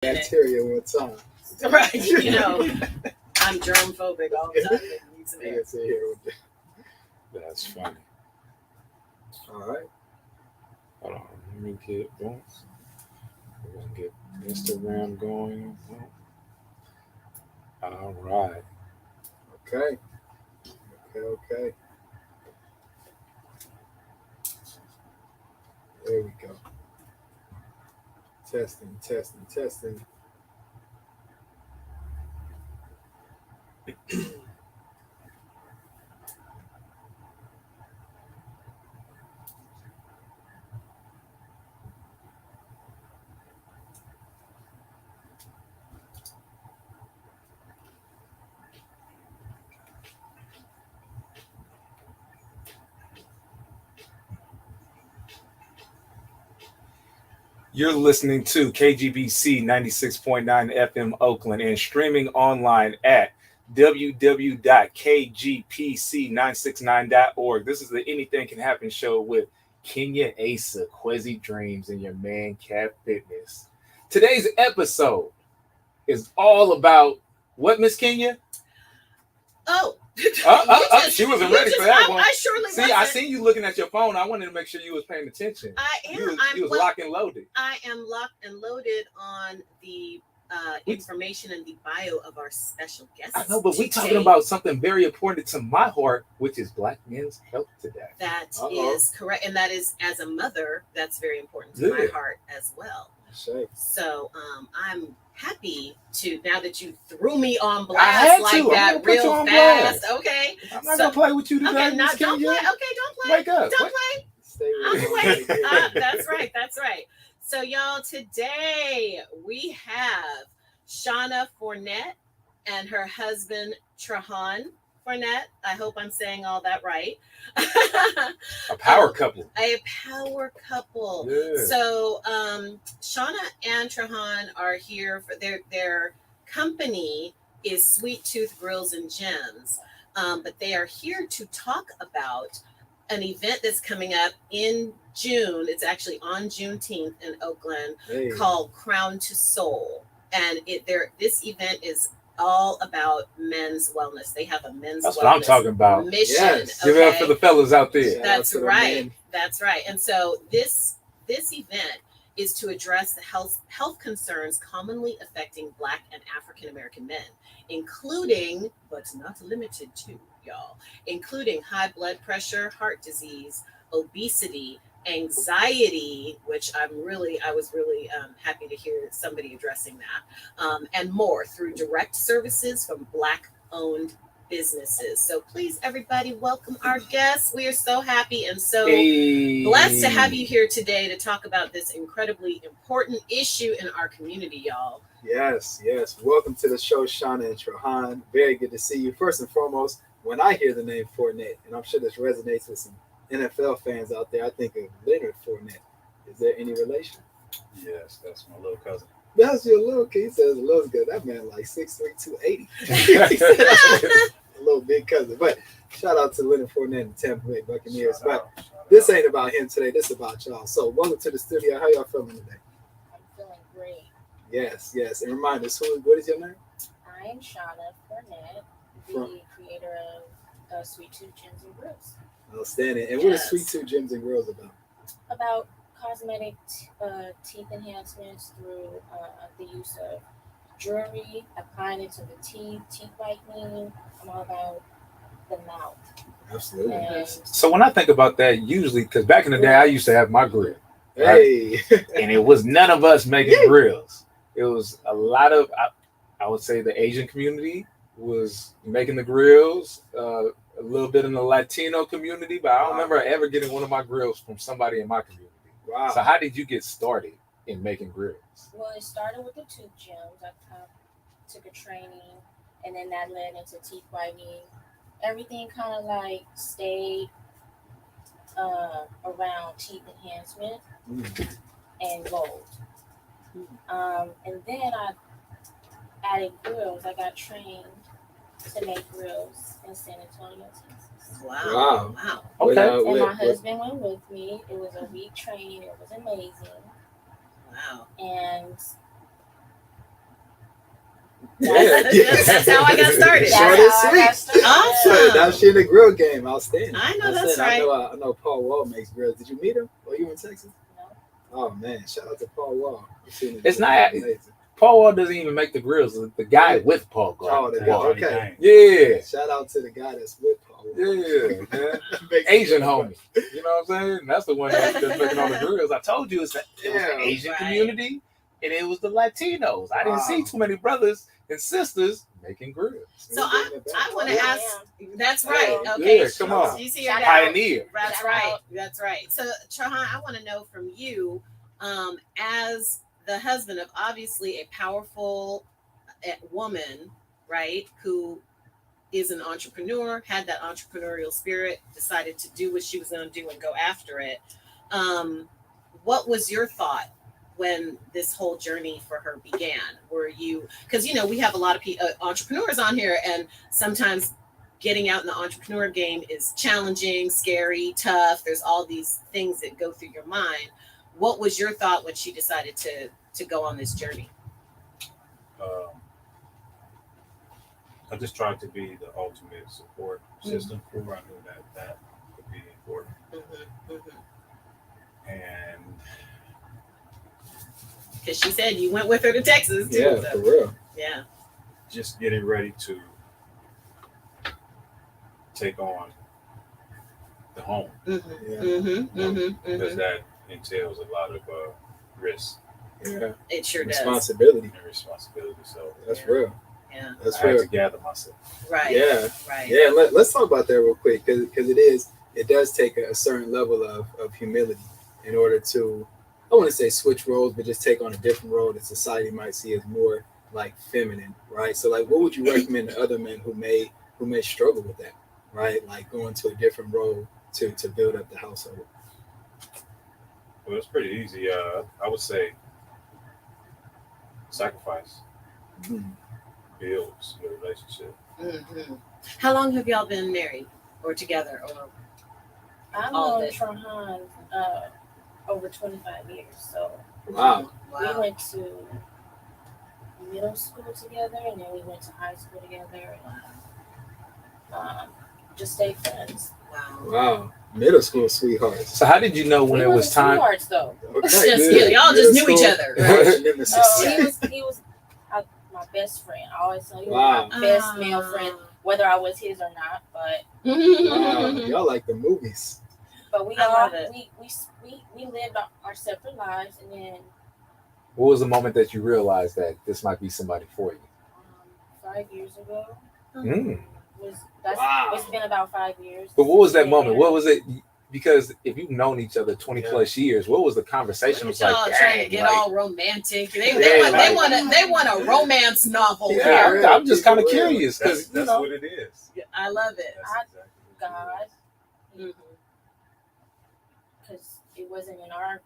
bacteria one time. Right, I'm germ phobic all the time. I need some air. That's funny. All right. Hold on. Let me get once. We're gonna get Instagram going. All right. Okay. Okay. There we go. Testing. You're listening to KGBC 96.9 FM Oakland and streaming online at www.kgpc969.org. This is the Anything Can Happen show with Kenya Asa, Quezzy Dreams, and your man Cat Fitness. Today's episode is all about what, Miss Kenya? She wasn't ready for that one. I surely wasn't. I seen you looking at your phone. I wanted to make sure you was paying attention. I am. You was locked and loaded. I am locked and loaded on the information and the bio of our special guest. I know, but we're talking about something very important to my heart, which is Black men's health today. That is correct. And that is, as a mother, that's very important to my heart as well. So I'm happy to, now that you threw me on blast like that real fast. Okay. I'm not going to play with you today. Okay, don't play. Okay, don't play. Wake up. Don't play. Stay wait. That's right. So, y'all, today we have Shauna Fournette and her husband, Trahan Fournette. I hope I'm saying all that right. A power couple. A power couple. Yeah. So, Shauna and Trahan are here for their company is Sweet Tooth Grills and Gems. But they are here to talk about an event that's coming up in June. It's actually on Juneteenth in Oakland called Crown to Soul. And this event is all about men's wellness. They have a men's That's wellness what I'm talking about. Mission. Yes. Give it up for the fellas out there. That's right. That's right. And so this event is to address the health concerns commonly affecting Black and African American men, including, but not limited to, including high blood pressure, heart disease, obesity, anxiety, which I was really happy to hear somebody addressing that, and more through direct services from Black-owned businesses. So please, everybody, welcome our guests. We are so happy and so blessed to have you here today to talk about this incredibly important issue in our community, y'all. Yes. Welcome to the show, Shauna and Trahan. Very good to see you. First and foremost, when I hear the name Fournette, and I'm sure this resonates with some NFL fans out there, I think of Leonard Fournette. Is there any relation? Yes, that's my little cousin. That's your little kid. He says it looks good. That man like 6'3", 280. A little big cousin. But shout out to Leonard Fournette and Tampa Bay Buccaneers. This ain't about him today. This is about y'all. So welcome to the studio. How y'all feeling today? I'm feeling great. Yes. And remind us, what is your name? I am Shauna Fournette, the creator of Sweet Tooth Gems and Grills. Outstanding. And what is Sweet Tooth Gems and Grills about? About cosmetic teeth enhancements through the use of jewelry, applying it to the teeth whitening. I'm all about the mouth. Absolutely. And So when I think about that, usually, because back in the day, I used to have my grill. Hey. And it was none of us making grills. It was a lot of, I would say the Asian community was making the grills, a little bit in the Latino community, but I don't remember ever getting one of my grills from somebody in my community. Wow. So how did you get started in making grills? well, it started with the tooth gems. I took a training, and then that led into teeth whitening. Everything kind of like stayed around teeth enhancement and gold. And then I added grills. I got trained to make grills in San Antonio, Texas. Wow. Okay. And my husband went with me. It was a week training. It was amazing. Wow. And That's how I got started. That's Short how and I got sweet. started. Awesome. Now she in the grill game. Outstanding. I know that's Outstanding. right. I know Paul Wall makes grills. Did you meet him? Or you in Texas? No. Oh man, shout out to Paul Wall. I've seen him It's do not- amazing. Paul Wall doesn't even make the grills. The guy with Paul Oh, Wall. the Wall. guy. Okay. Yeah. Shout out to the guy that's with Paul Wall. Yeah, man. Makes Asian it homie. You know what I'm saying? That's the one that's making all the grills. I told you it was the Yeah, Asian right. community and it was the Latinos. I didn't see Wow. too many brothers and sisters making grills. So I want to Yeah. ask. That's right. Yeah. Okay. Yeah, come on. You see your Shout dad. out. Pioneer. That's Shout right. out. That's right. So, Trahan, I want to know from you, as the husband of obviously a powerful woman, right, who is an entrepreneur, had that entrepreneurial spirit, decided to do what she was going to do and go after it. What was your thought when this whole journey for her began? Were you, because we have a lot of entrepreneurs on here, and sometimes getting out in the entrepreneur game is challenging, scary, tough. There's all these things that go through your mind. What was your thought when she decided to go on this journey? I just tried to be the ultimate support system for her. I knew that would be important. And Because she said you went with her to Texas too. Yeah, so, for real. yeah. just getting ready to take on the home, Yeah. because that entails a lot of risk Yeah. It sure does. Responsibility. and responsibility. So That's Yeah. real. Yeah. That's I had real. to gather myself. Right. Yeah. Right. Yeah, let's talk about that real quick because it does take a certain level of humility in order to, I want to say switch roles, but just take on a different role that society might see as more like feminine, right? So like, what would you recommend to other men who may struggle with that, right? Like going to a different role to build up the household. Well, it's pretty easy. I would say sacrifice builds your relationship. How long have y'all been married or together? Or I've All known day. Trahan over 25 years. So Wow. we went to middle school together, and then we went to high school together, and just stay friends. Wow. Wow. Middle school sweethearts. So how did you know when we it was wasn't time? sweethearts, though. Okay, Just good. kidding. Y'all just Middle knew each school, other. arch nemesis. He was my best friend. I always tell you, Wow. my best male friend, whether I was his or not. But Wow. Y'all like the movies. we I all love it. we lived our separate lives, and then What was the moment that you realized that this might be somebody for you? 5 years ago Mm. Wow. it's been about 5 years. But what was that Yeah. moment? What was it? Because if you've known each other 20 Yeah. plus years, what was the conversation? It was Y'all like, trying to dang, get like, all romantic. They Yeah, want a romance novel yeah, here. I'm just kind of People will. curious That's because you know. what it is. I love it. That's I- exactly what it is. God, because it wasn't in our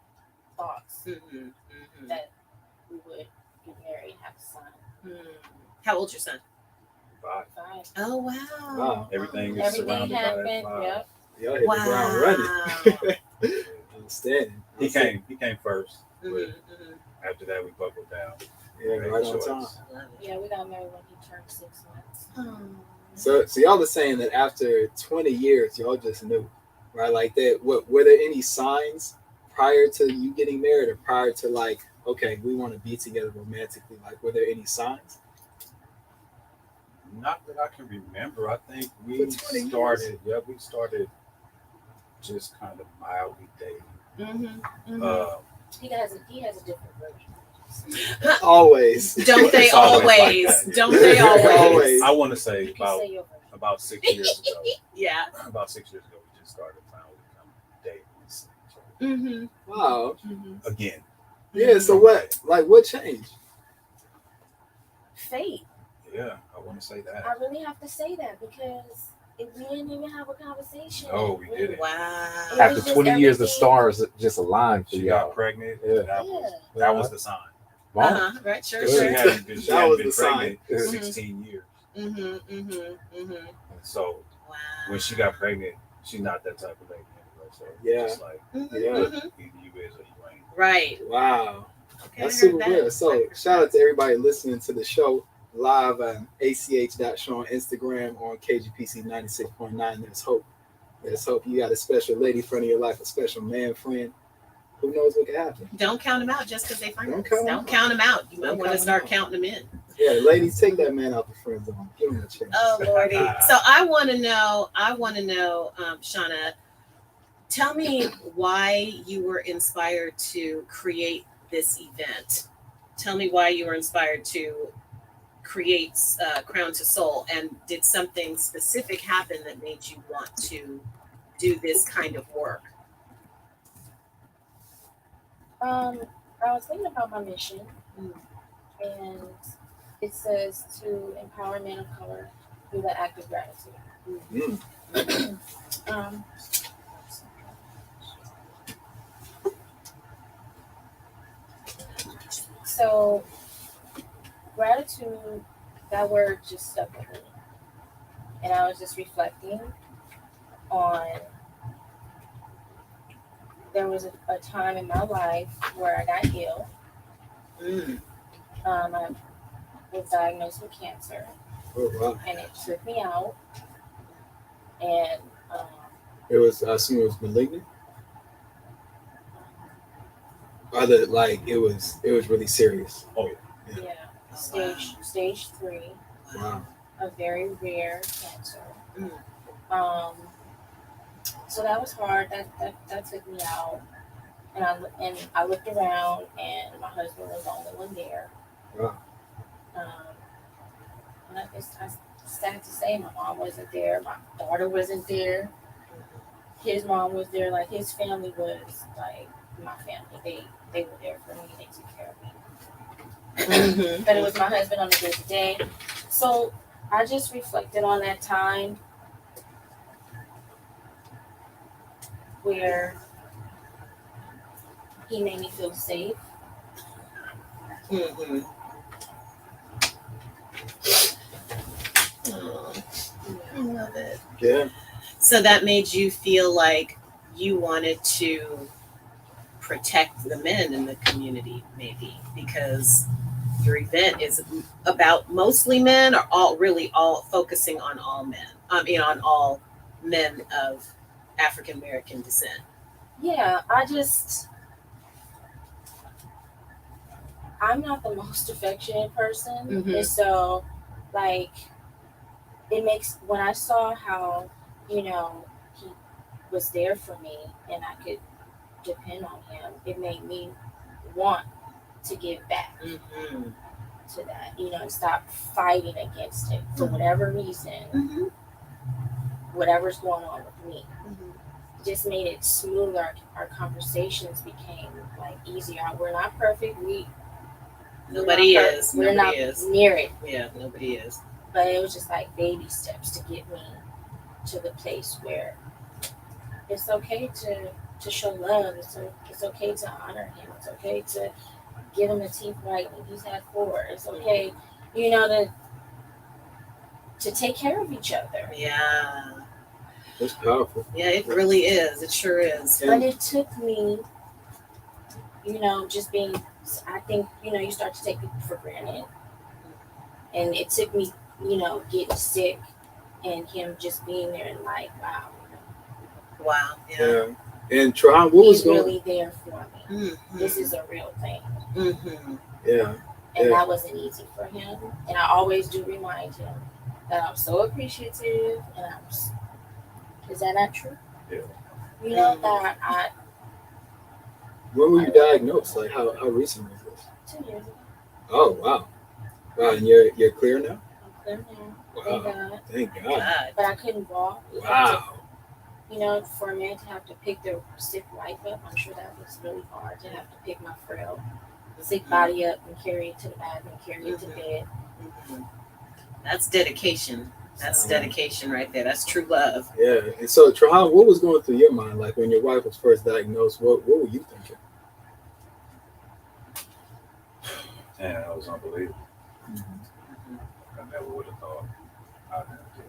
thoughts that we would get married and have a son. How old's your son? 5. 5. Oh wow. Wow. Everything is Everything surrounded by that happened. 5. Yep. Y'all hit the ground running. Outstanding. He came first, but Mhm. after that we buckled down. Yeah, Made right a on choice. time. I love it. Yeah, we got married when he turned 6 months. So y'all are saying that after 20 years, y'all just knew, right? Like that. What were there any signs prior to you getting married, or prior to like, okay, we want to be together romantically? Like, were there any signs? Not that I can remember. I think we For 20 years. started. Yeah, we started just kind of mildly dating. He has a different version. Always. Don't they It's always like always? that. Don't they always? Always. I want to say You can say your version. about 6 years ago. Yeah. About 6 years ago, we just started finally dating and seeing each Mm-hmm. Wow. other again. Yeah. So what changed? Fate. Yeah, I want to say that. I really have to say that because if we didn't even have a conversation. No, we didn't. Wow. It After was just 20 years, the everything. stars just aligned for She y'all. got pregnant. Yeah. That was the sign. Wow. Uh-huh. Right. Sure. 'Cause she Sure. hadn't been, That was the pregnant sign. in 16 years. So Wow. when she got pregnant, she's not that type of lady anyway. So Yeah. it's like Yeah. either you is or you ain't. Right. Wow. Okay, That's I heard super that. good. So shout out to everybody listening to the show. live on ach.show on Instagram or on KGPC 96.9. There's hope. There's hope. You got a special lady friend of your life, a special man friend. Who knows what can happen? Don't count them out just because they find Don't us. count 'em Don't out. count them out. You might Don't want to count 'em start out. counting them in. Yeah, ladies, take that man out the friend zone. Give him a chance. Oh Lordy. So I want to know, Shauna, tell me why you were inspired to create this event. Tell me why you were inspired to create Crown to Soul, and did something specific happen that made you want to do this kind of work? I was thinking about my mission, and it says to empower men of color through the act of gratitude. Mm. Um, so gratitude, that word just stuck with me, and I was just reflecting on. There was a time in my life where I got ill. I was diagnosed with cancer, Oh, wow. and it took me out. And It was, I assume it was malignant. Other, like, it was really serious. Oh, yeah. yeah, stage 3, Wow. a very rare cancer. Mm. So that was hard. That took me out, and I looked around, and my husband was the only one there. Wow. And it's sad to say, my mom wasn't there. My daughter wasn't there. His mom was there. Like, his family was like my family. They were there for me. They took care of me. But it was my husband on the day to day. So I just reflected on that time where he made me feel safe. Mm-hmm. I love it. Yeah. So that made you feel like you wanted to protect the men in the community, maybe, because your event is about mostly men, or all focusing on all men. On all men of African American descent. Yeah, I'm not the most affectionate person. Mhm. And so, like, it makes, when I saw how, he was there for me and I could depend on him, it made me want to give back Mm-hmm. to that, and stop fighting against it for whatever reason, Mm-hmm. whatever's going on with me. Mm-hmm. Just made it smoother. Our conversations became like easier. We're not perfect. Nobody is. We're Nobody not is. near it. Yeah, nobody is. But it was just like baby steps to get me to the place where it's okay to show love. It's okay to honor him. It's okay to give him a teeth right when he's had 4. It's okay, to take care of each other. Yeah. That's powerful. Yeah, it really is. It sure is. But it took me, just being, I think, you start to take it for granted. And it took me, getting sick and him just being there and like, wow. Wow. Yeah. And Trahan, what was He's going? really there for me. Mm-hmm. This is a real thing. Mm-hmm. Yeah. And Yeah. that wasn't easy for him. And I always do remind him that I'm so appreciative, and is that not true? Yeah. That I When were you diagnosed? Like, how recent was this? 2 years ago, Oh, wow. Wow, and you're clear now? I'm clear now. Thank Wow. God. Thank God. God. But I couldn't walk. Wow. For a man to have to pick their sick wife up, I'm sure that was really hard, to have to pick my frail, sick body up and carry it to the bathroom, carry it to bed. Mm-hmm. That's dedication. That's So, dedication right there. That's true love. Yeah. And so, Trahan, what was going through your mind? Like, when your wife was first diagnosed, what were you thinking? And that was unbelievable. Mm-hmm. I never would have thought I'd have to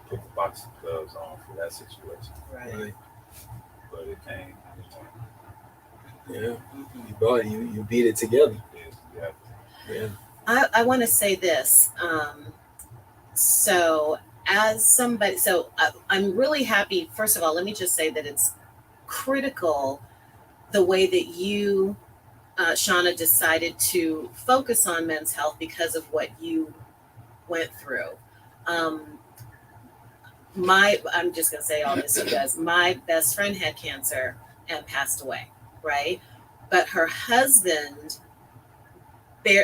put the boxing gloves on for that situation. Right. But it came. Yeah. Mm-hmm. You brought it. You beat it together. Yeah. Yeah. I want to say this. So as somebody, I'm really happy. First of all, let me just say that it's critical the way that you, Shauna, decided to focus on men's health because of what you went through. Um, I'm just gonna say all this because my best friend had cancer and passed away, right? But her husband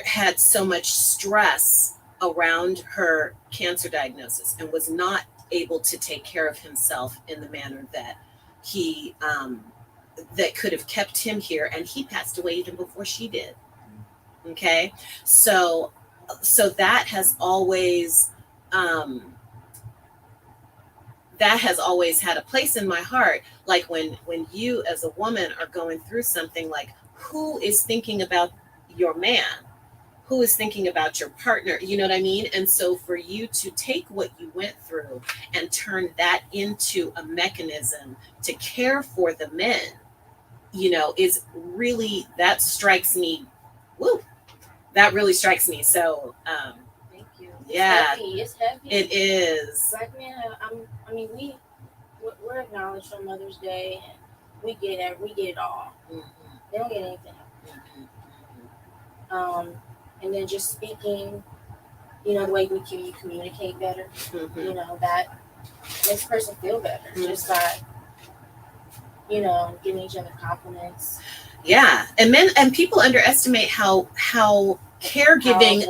had so much stress around her cancer diagnosis and was not able to take care of himself in the manner that he that could have kept him here, and he passed away even before she did. Okay, so that has always um, had a place in my heart. Like when you as a woman are going through something, like who is thinking about your man, who is thinking about your partner, you know what I mean? And so for you to take what you went through and turn that into a mechanism to care for the men, is really, that strikes me. Woo, that really strikes me. So Thank you. yeah, It's heavy. it is. Black men, we're acknowledged on Mother's Day, and we get it all. Mhm, They don't get anything. Um, and then just speaking, the way you communicate better, mhm. that makes a person feel better just by, giving each other compliments. Yeah, and people underestimate how caregiving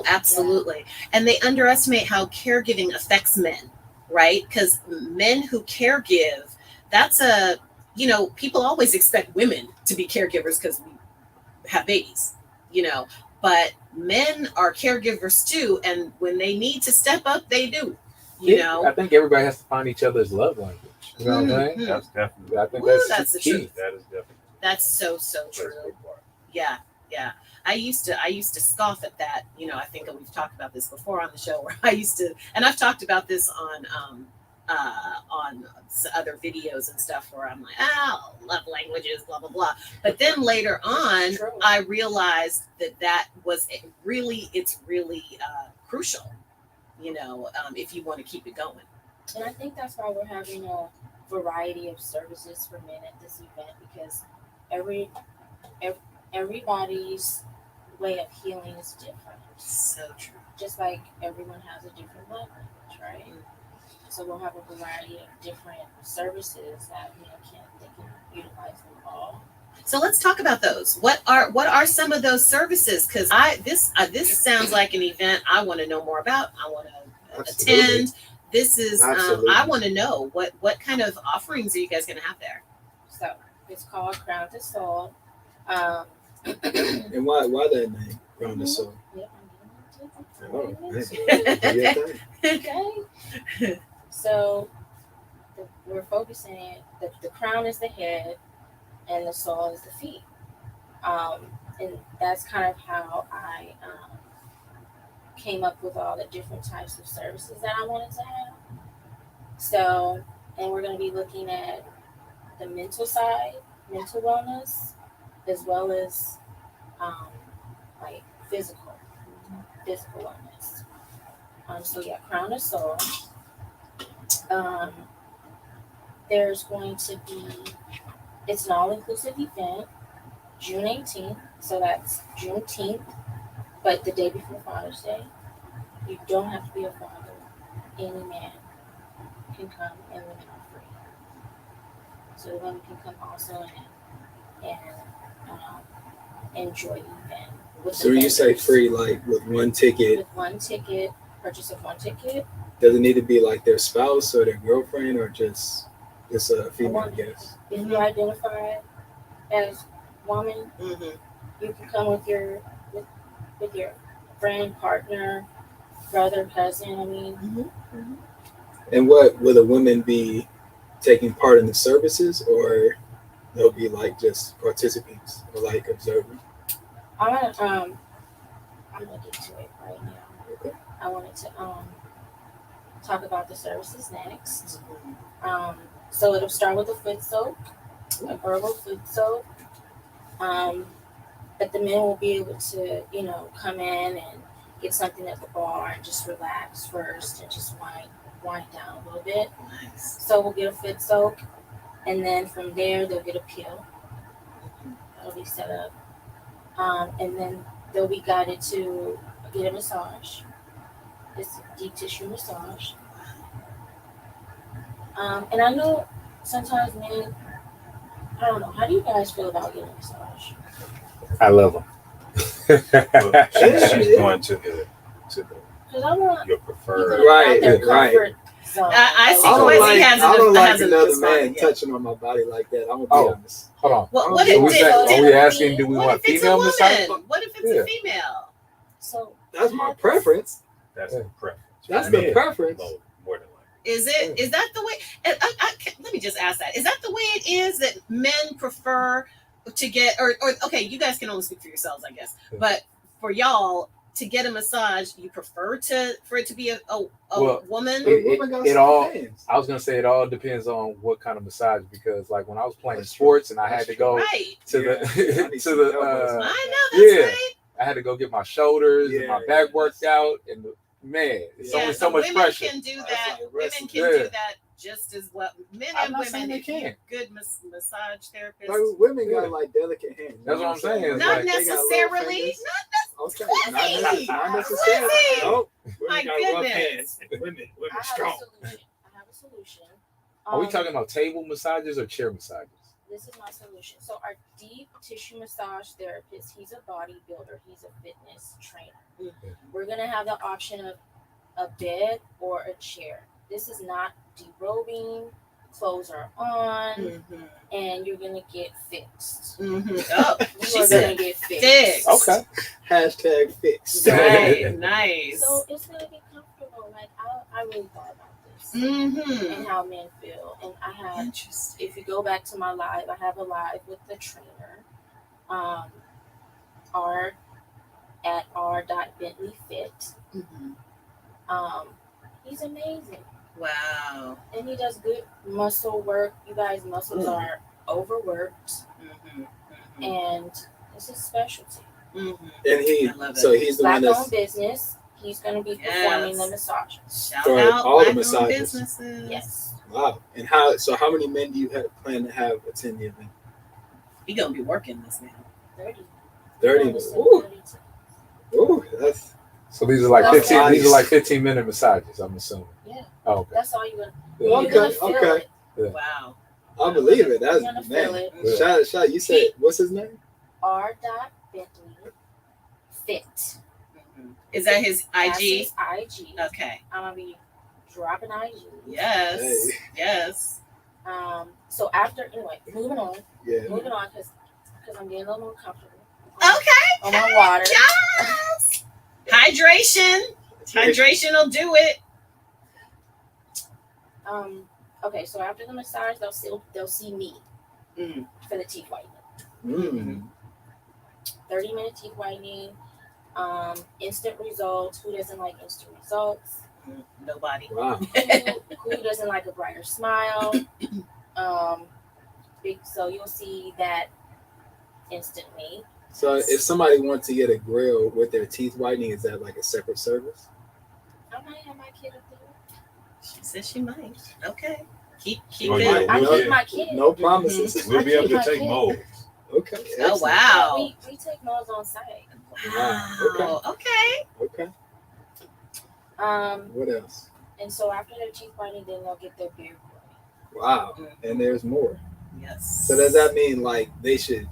absolutely, and they underestimate how caregiving affects men, right? Because men who caregive, that's people always expect women to be caregivers because we have babies, but men are caregivers too, and when they need to step up, they do. I think everybody has to find each other's love language. You know what I'm saying? That's definitely. I think That's the key. truth. That is definitely. That's so true. Yeah, yeah. I used to scoff at that. I think we've talked about this before on the show, where I used to, and I've talked about this on other videos and stuff, where I'm like, love languages, blah blah blah. But then later on, I realized that was it's really crucial. If you want to keep it going. And I think that's why we're having a variety of services for men at this event, because everybody's way of healing is different. So true. Just like everyone has a different love language, right? So we'll have a variety of different services that they can utilize them all. So let's talk about those. What are some of those services? Because this sounds like an event I want to know more about. I want to attend. This is I want to know what kind of offerings are you guys going to have there? So it's called Crown to Soul. And why that name, Crown to Soul? Oh, nice. Okay. So we're focusing. The crown is the head, and the soul is the feet. And that's kind of how I came up with all the different types of services that I wanted to have. So, and we're going to be looking at the mental side, mental wellness, as well as like physical wellness. So yeah, Crown to Soul. There's going to be, it's an all-inclusive event, June 18th, so that's Juneteenth, but the day before Father's Day. You don't have to be a father. Any man can come, and women are free. So the women can come also and enjoy the event. So you say free, like with one ticket? With one ticket, purchase of one ticket. Does it need to be like their spouse or their girlfriend, or just a female guest? If you identify as woman, you can come with your friend, partner, brother, cousin. And what will the women be taking part in the services, or they'll be like just participants or like observing? I'm gonna get to it right now. Okay. I wanted to talk about the services next. So it'll start with a foot soak, a herbal foot soak. but the men will be able to, you know, come in and get something at the bar and just relax first and just wind down a little bit. Nice. So we'll get a foot soak, and then from there they'll get a peel. That'll be set up, and then they'll be guided to get a massage. It's a deep tissue massage. And I know sometimes men, I don't know. How do you guys feel about getting a massage? I love them. Well, she's going to the Because I want your people preferred. to Right, have their right. comfort zone. I see I don't Quincy like, has I don't like hasn't another responded man yet. touching on my body like that. I'm gonna be Oh. honest. Hold on. What So if we did- say- Are we did- asking, do we what want if it's female a massage? woman? What if it's Yeah. a female? So That's my preference. That's the preference. That's For the men, preference. more than likely. Is that the way? Let me just ask that. Is that the way it is that men prefer to get, or okay, you guys can only speak for yourselves, I guess. Yeah. But for y'all to get a massage, you prefer for it to be a Well, woman? The woman got it some all- fans. I was gonna say it all depends on what kind of massage, because like when I was playing sports and I had to go Right. to Yeah, I the need to some the elbows. I know that's yeah. right. I had to go get my shoulders and my Yeah, back yeah, worked out, and man, it's Yeah, only so much women pressure. can do That's that. like Women wrestling. can Yeah. do that just as well. Men I'm and not saying women, they if you're can't. good massage therapists. Like, women Yeah. got like delicate hands. That's what I'm saying. Like, It's not like- they got little necessarily. fingers. Okay, Quincy! not necessarily. Quincy! Nope. My Women got rough goodness. hands. Women I have strong. a solution. I have a solution. Are we talking about table massages or chair massages? This is my solution. So our deep tissue massage therapist, he's a bodybuilder, he's a fitness trainer. Mhm. We're gonna have the option of a bed or a chair. This is not derobing, clothes are on, Mm-hmm. and you're gonna get fixed. Mm-hmm. Oh, You she are said gonna get fixed. fixed. Okay. Hashtag fixed. Right, nice. So it's gonna be comfortable. Like I really thought about this Mm-hmm. and how men feel. And I have, Interesting. if you go back to my live, I have a live with the trainer, R at r.bentleyfit. Mm-hmm. He's amazing, Wow. and he does good muscle work. You guys, muscles are overworked, Mm-hmm. and it's his specialty. Mm-hmm. And he, I love it. so he's the one Black that's owned business. He's going to be performing the Yes. massage. Shout For out all the Black-owned massages. businesses. Yes. wow. And how? So how many men do you plan to have attend the event? He gonna be working this man. 30. 30. Notice it, Ooh, 32. ooh, that's So these are like That's 15. These are nice. like 15-minute massages, I'm assuming. Yeah. Oh, okay. That's all you're going to Yeah. You're going to Okay, feel okay. it. Wow. I believe it. That's You're going to feel man. it. Yeah. Shout. You said what's his name? R.Bentley Fit. Mm-hmm. Is that his That's IG? his IG. Okay. I'm going to be dropping IG. Yes. Hey. Yes. So after, anyway, moving on Yeah. because I'm getting a little more comfortable. Okay. On my water. Yes. Hydration. Hydration will do it. Okay, so after the massage, they'll see me Mm. for the teeth whitening. Mm. 30-minute teeth whitening. Instant results. Who doesn't like instant results? Nobody. Wow. Who doesn't like a brighter smile? So you'll see that instantly. So if somebody wants to get a grill with their teeth whitening, is that like a separate service? I might have my kid up there. She said she might. Okay. Keep Oh, it. yeah. I No- keep my kid. No promises. We'll be able to I take can't. molds. Okay. Oh excellent. wow. We take molds on site. Wow. Okay. Okay. What else? And so after their teeth whitening, then they'll get their beard grooming. Wow. And there's more. Yes. So does that mean like they should,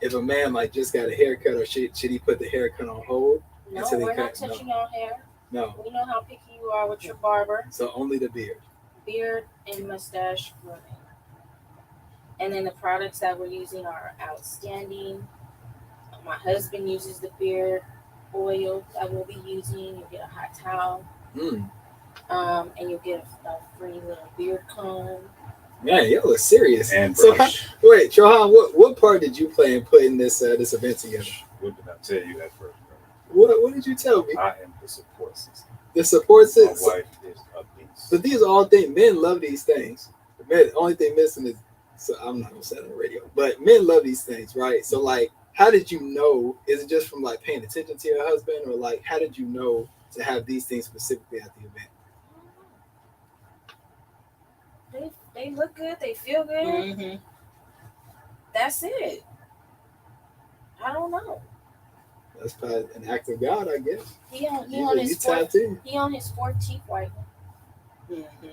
if a man like just got a haircut, or should he put the haircut on hold? No, Until they we're not cut- touching your hair. No. We know how picky you are with your barber. So only the beard. Beard and mustache grooming. And then the products that we're using are outstanding. My husband uses the beard oil that we'll be using. You'll get a hot towel. Mm. And you'll get a free little beard comb. Man, y'all look serious. And So brush. wait, Johan, what part did you play in putting this this event together? What did I tell you at first, brother? What did you tell me? I am the support system. The support My system. wife is a beast. But these are all things men love these things. The only thing missing is, so I'm not gonna say it on the radio, but men love these things, right? So like how did you know? Is it just from like paying attention to your husband, or like how did you know to have these things specifically at the event? They look good. They feel good. Mm-hmm. That's it. I don't know. That's probably an act of God, I guess. He on You his tapped in. he on his 4th teeth whitening. Mm-hmm.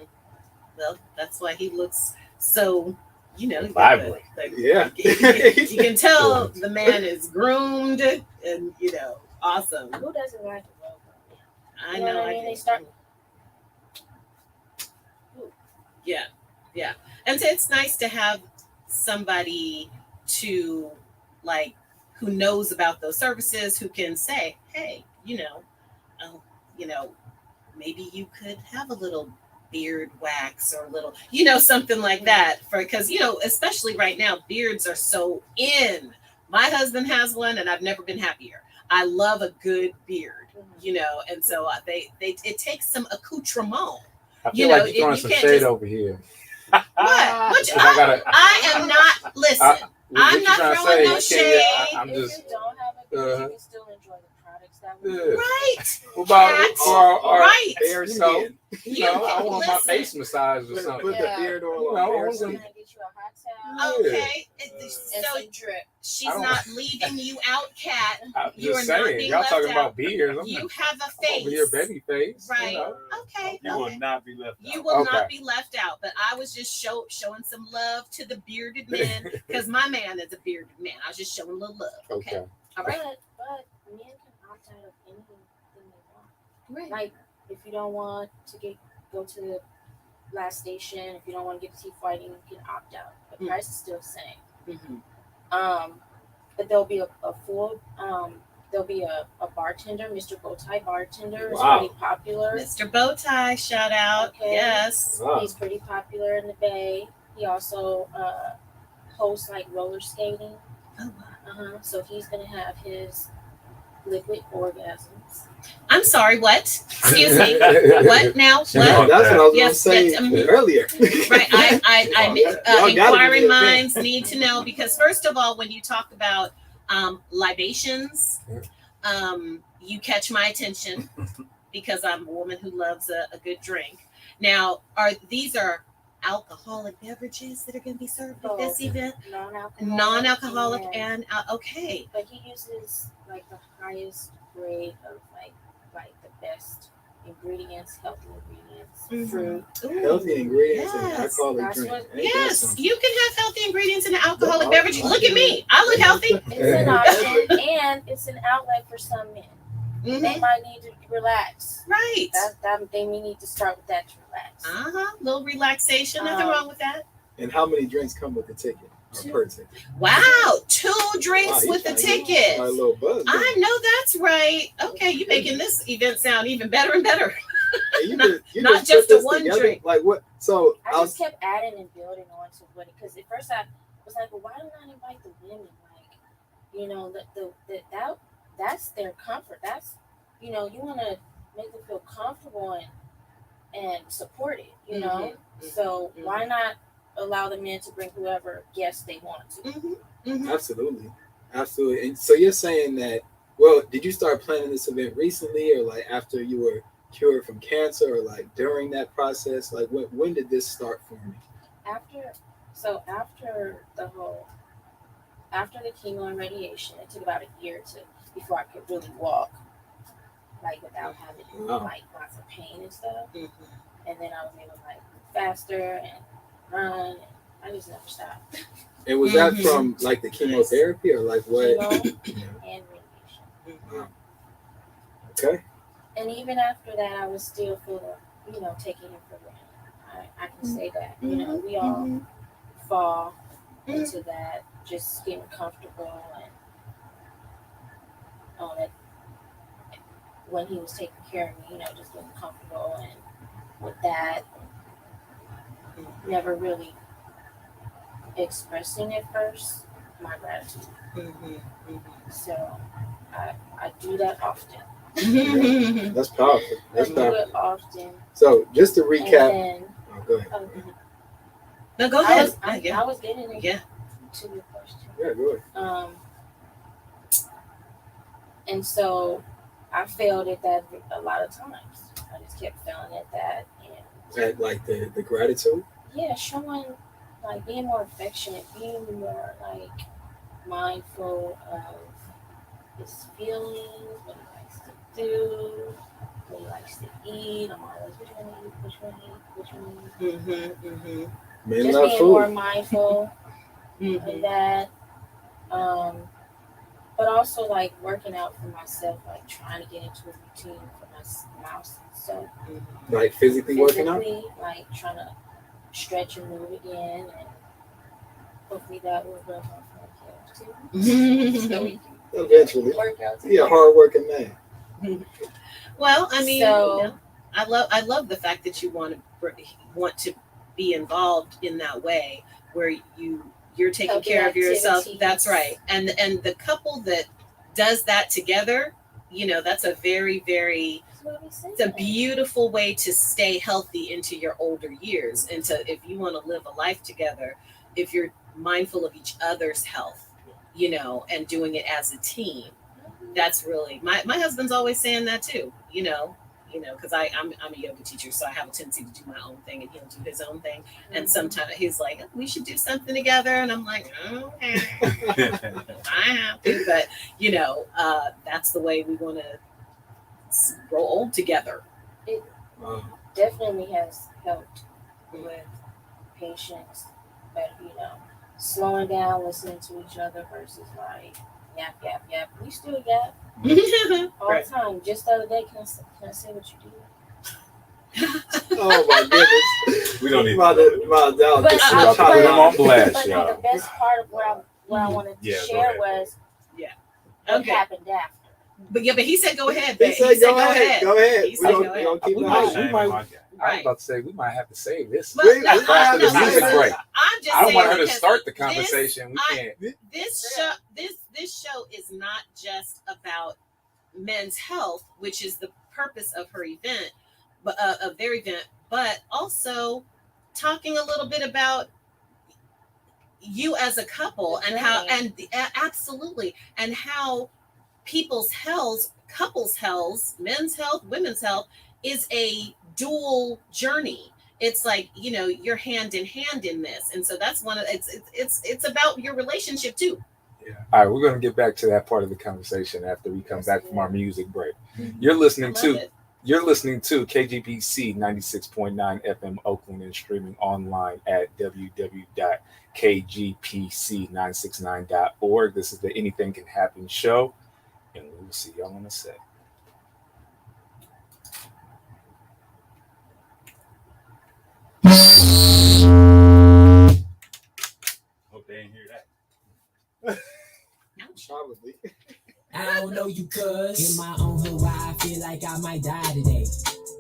Well, that's why he looks so, Vibrant. Yeah. you can tell the man is groomed and awesome. Who doesn't like a well grown man? I You know know. what I mean? They start. Yeah. And so it's nice to have somebody to like who knows about those services, who can say, hey, maybe you could have a little beard wax or a little, something like that, because especially right now, beards are so in. My husband has one and I've never been happier. I love a good beard, and so it takes some accoutrement. I feel like you're throwing some shade over here. What? I am not. Listen, I'm not throwing no shade. I'm If just. you don't have a beard, you can still enjoy the products that we Yeah. do. Right. What about Right. Bare you know, skin. I want my Listen. face massaged or Put something. the beard oil You know, on I bare want skin. Can I get you a hot towel Okay. and So some drip? she's I don't- not leaving you out, Cat. I'm You just are not saying, being y'all left talking out. about beards. I'm You not- have a I'm face. over here, baby face. Right. You know? Okay. You will not be left You out. will Okay. not be left out. But I was just showing some love to the bearded men because my man is a bearded man. I was just showing a little love. Okay. Okay. All right. But men can opt out of anything they want. Right. Like if you don't want to go to the last station, if you don't want to get teeth whitening, you can opt out. The price is still the same. Mhm. But there'll be a full there'll be a bartender, Mr. Bowtie bartender is Wow. pretty popular. Mr. Bowtie, shout out. Okay. Yes. Wow. He's pretty popular in the Bay. He also hosts like roller skating. Oh, wow. So he's gonna have his liquid orgasms. I'm sorry. What? Excuse me. What now? Yeah, What? that's what I was Yes, gonna say yes, earlier. Right. Y'all gotta be Inquiring the minds need to know, because first of all, when you talk about libations, you catch my attention because I'm a woman who loves a good drink. Now, these are alcoholic beverages that are going to be served at this event? Non-alcoholic and okay. But he uses like the highest grade of like the best ingredients, healthy ingredients, fruit. Ooh, Healthy ingredients in yes. an alcoholic That's drink. what- Ain't that Yes, something? you can have healthy ingredients in an alcoholic Oh, beverage. Look at me. I look healthy. It's an option, and it's an outlet for some men. They Mhm. might need to relax. Right. They may need to start with that to relax. Little relaxation. Nothing wrong with that. And how many drinks come with the ticket? Or per ticket? Wow. 2 drinks Wow, with the you trying to get ticket. my little buzz. I know that's right. Okay, you're making this event sound even better and better. Hey, you not just just put a this one together? drink. Like what? So I just kept adding and building on to what it, because at first I was like, well, why don't I invite the women? Like, that's their comfort. That's, you want to make them feel comfortable and support it, Mhm. So why not allow the men to bring whoever guests they want to? Absolutely. And so you're saying that, well, did you start planning this event recently, or like after you were cured from cancer, or like during that process? Like when did this start forming? After the chemo and radiation, it took about a year before I could really walk, like without having like lots of pain and stuff. And then I was able to like move faster and run. And I just never stopped. And was that from like the chemotherapy, or like what? Chemo Yeah. and radiation. Wow. Okay. And even after that, I was still full of, taking it for granted. I can say that. We all fall into that, just getting comfortable and that when he was taking care of me, just getting comfortable and with that, never really expressing at first my gratitude. So I do that often. That's powerful. That's I do powerful. it often. So just to And recap. then, Oh, go ahead. No, go I ahead. was getting Yeah. to your question. Yeah, go ahead. And so I failed at that a lot of times. I just kept failing at that. And At like the gratitude. yeah, showing, like, being more affectionate, being more, like, mindful of his feelings, what he likes to do, what he likes to eat. I'm always, which one to eat, which one to eat, which one to eat. Men Just love being food. more mindful of that. But also, like, working out for myself, like trying to get into a routine for myself. Like physically working out. Like trying to stretch and move again, and hopefully that will build my friend too. So we can Eventually. work out. He a hard working man. Well, I mean, So- I love the fact that you want to be involved in that way where you're taking Healthy care of yourself. activities. That's right. And the couple that does that together, that's a very, very, it's a beautiful way to stay healthy into your older years. And if you want to live a life together, if you're mindful of each other's health, and doing it as a team, that's really, my husband's always saying that too, because I'm a yoga teacher, so I have a tendency to do my own thing and he'll do his own thing. And sometimes he's like, we should do something together. And I'm like, okay, I have to. But, that's the way we want to grow old together. It definitely has helped with patience, but slowing down, listening to each other versus like yap yap yap. We still yap all Right. the time. Just the other day, can I say what you did? Oh my goodness. We don't need about to- to about But to I- Y'all put him on blast, But y'all. the best part of what I wanted to Yeah, go share ahead. was what Okay. happened after. But he said go ahead. He babe. said, go ahead. Go ahead. He We said gonna, go we ahead. gonna keep We it might- high. we might- I was Right. about to say we might have to save this. But We might have to This say music that. break. I'm just I don't saying want her to because start the conversation. This show is not just about men's health, which is the purpose of her event, but of their event, but also talking a little bit about you as a couple and how, and absolutely, and how people's health, couples' health, men's health, women's health is a dual journey. It's like, you're hand in hand in this. And so that's one of it's about your relationship too. All right, we're going to get back to that part of the conversation after we come back from our music break. You're listening to KGPC 96.9 FM Oakland and streaming online at www.kgpc969.org. This is the Anything Can Happen show, and we will see y'all in a sec. Hope they didn't hear that. Probably. I don't know you cuz in my own hood why I feel like I might die today.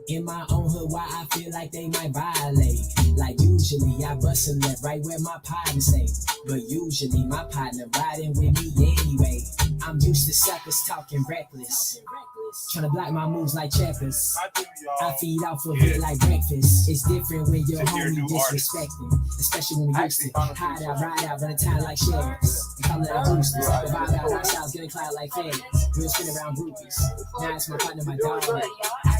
In my own hood why I feel like they might violate. Like usually I bust a left right where my partner say. But usually my partner riding with me anyway. I'm used to suckers talking reckless. Trying to block my moves like checkers. I feed off of it like breakfast. It's different when your homie disrespecting. Especially when we used to hide out, ride out, run a town like sheriffs. And call it our boosters. Vibe out our styles, getting cloud like fans. We'll spin around groupies. Now it's my partner, my dog. I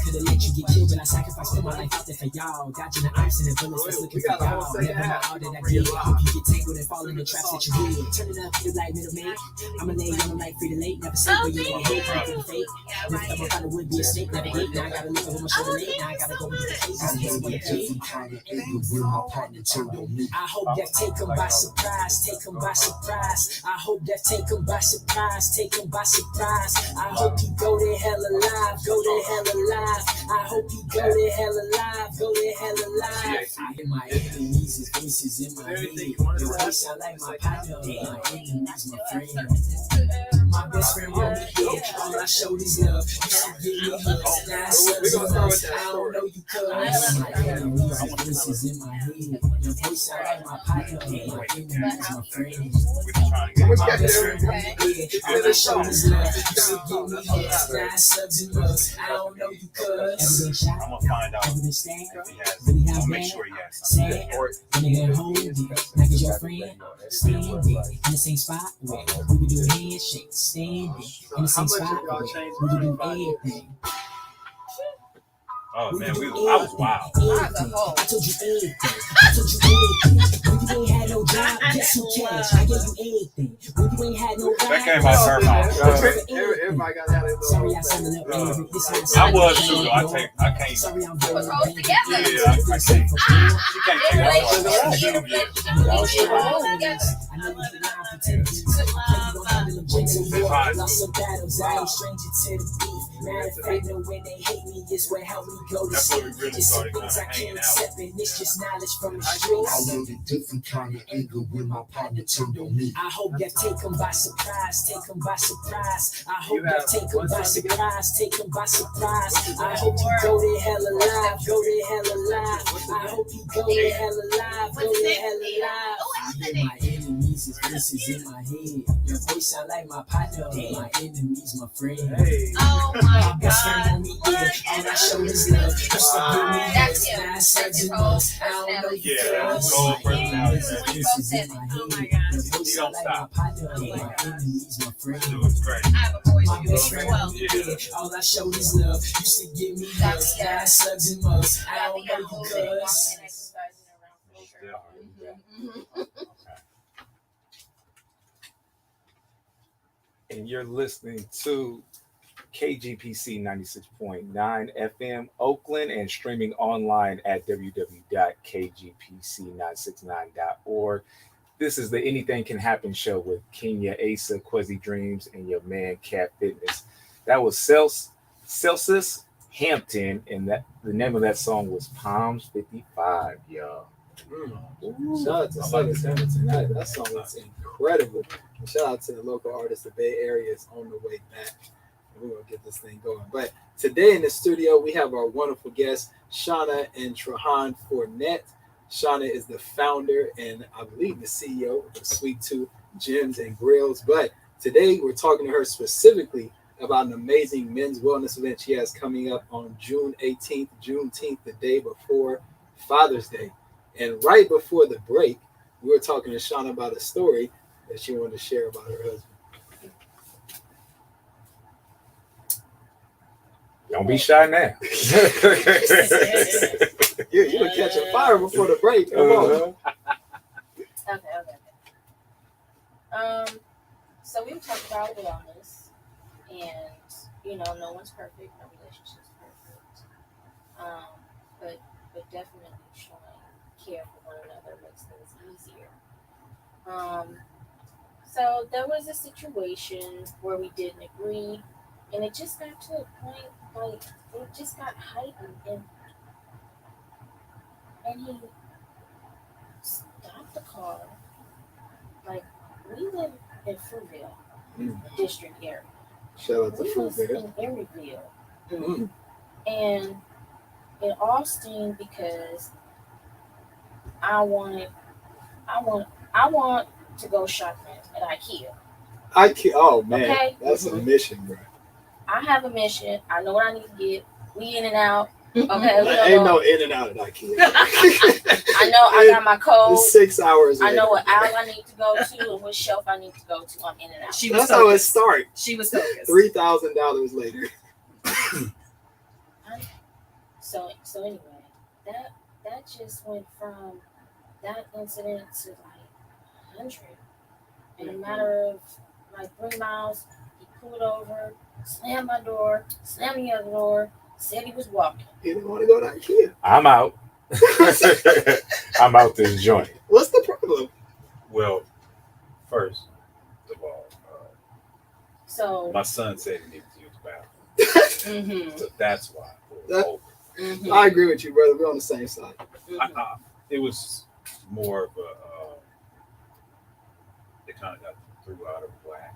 could've let you get killed, but I sacrificed put my life out there for y'all. Dodging the ops and the bullets that's looking for y'all. Never mind all that I did. Hope you get tangled and fall in the traps that you did. Turn it up, feel like middle man. I'm a lady, I'm like free to late. Never say where you ain't hate, trying to fake. Lift up, I thought it would be a snake, never hate. Now I gotta look over my shoulder late. Now I gotta go with the cases. I hope that take them by surprise, take them by surprise. I hope that take them by surprise, take them by surprise. I hope he go to hell alive, go to hell alive. I hope he go to hell alive, go to hell alive. I hear my enemies' voices in my head. Your voice sound like my partner, my enemies, my friend. My best friend wrote me dead. All I showed is love. You should give me hugs. Now sucks and loves. I don't know you cuz. My enemies' voices in my head. Your voice sound like my partner, my enemies, my friend. My best friend wrote me dead. All I showed is love. You should give me hugs. Now sucks and loves. I don't know you cuz. Ever been shot? I'm gonna find out Ever if been stabbed? he has. Really I'll have make bad? sure he has something. Sad? When you get home, like is your friend? Standing in the same spot where we would do handshakes. Standing in the How same much spot have y'all where changed we would in do 5 years? everything. Oh We man, could do I was wild. everything. I told you everything. I told you everything. When you ain't had no job, guess who cash? I gave you everything. When you ain't had no That ride, came out her mouth. Everybody got that. Sorry, I sound a little angry. This is I was too. Though. I can't. Sorry, I'm very was rolled bad. together. Yeah, I can't. She can't take it off. I know you can lie, pretend to be. You don't handle them gentle war. Lost some battles, I ain't stranger to the beef. Matter of fact, know when they hate me, it's what helped me go to That's sleep. what we really It's some started things I kinda hanging can't out. accept, and it's just knowledge from the I streets. learned a different kind of anger when my partner turned on me. I hope that take them by surprise, take them by surprise. I hope You that have take them one by son together? surprise, take them by surprise. I hope you go to hell alive, go to hell alive. I hope you go to hell alive, go to hell alive. I hear my enemies' voices in my head. Your voice sound like my partner, my enemies, my friend. Hey. Oh My my best friend God. on me, yeah. All I show is love. Just to give me That's yes, him. 9 That's suds his and whole months. I don't know you Yeah, that's fellas. his whole My personality, enemies' man. voices in my Oh my head. God. Your voice He sound don't like my stop. partner, Oh my my God. enemies, my friend. It was great. I have a boy My too. best friend on me, Yeah. yeah. All I show is love. Used to give me hugs, 9 slugs and months. I don't know you cuz. And you're listening to KGPC 96.9 FM Oakland and streaming online at www.kgpc969.org. This is the Anything Can Happen show with Kenya Asa, Quezzy Dreams, and your man Cat Fitness. That was Celsius Hampton, and that the name of that song was Palms 55, y'all. Shout out to Celsius Hamilton. That song was incredible. And shout out to the local artists. The Bay Area is on the way back. We're going to get this thing going. But today in the studio, we have our wonderful guests, Shauna and Trahan Fournette. Shauna is the founder and I believe the CEO of Sweet Tooth Gyms and Grills. But today we're talking to her specifically about an amazing men's wellness event she has coming up on June 18th, Juneteenth, the day before Father's Day. And right before the break, we were talking to Shauna about a story that she wanted to share about her husband. Don't be shy now. You were catching fire before the break. Come on. Okay. So we talked about wellness, and no one's perfect, no relationship's perfect. But definitely showing care for one another makes things easier. So there was a situation where we didn't agree, and it just got to a point like it just got heightened, and he stopped the car. Like, we live in Fruitville district area. Shout out to We was Fruitville. in Emeryville, Mm-hmm. and in Austin because I want to go shopping at IKEA. Oh man, Okay. that's a mission, bro. I have a mission. I know what I need to get. We in and out. Okay. Ain't no in and out at IKEA. I know I got my code. It's 6 hours. I know later. what aisle I need to go to and what shelf I need to go to. I'm in and out. She was That's how it focused. starts. She was focused. $3,000 later. So anyway, that just went from that incident to like 100 in a matter of like 3 miles. He pulled over, slammed my door, slammed the other door, said he was walking. You didn't want to go to IKEA. I'm out. I'm out this joint. What's the problem? Well, first of all, So my son said he needed to use the bathroom, Mm-hmm. so that's why I pulled That- over. Mm-hmm. I agree with you, brother. We're on the same side. It was more of a it kind of got threw out of whack.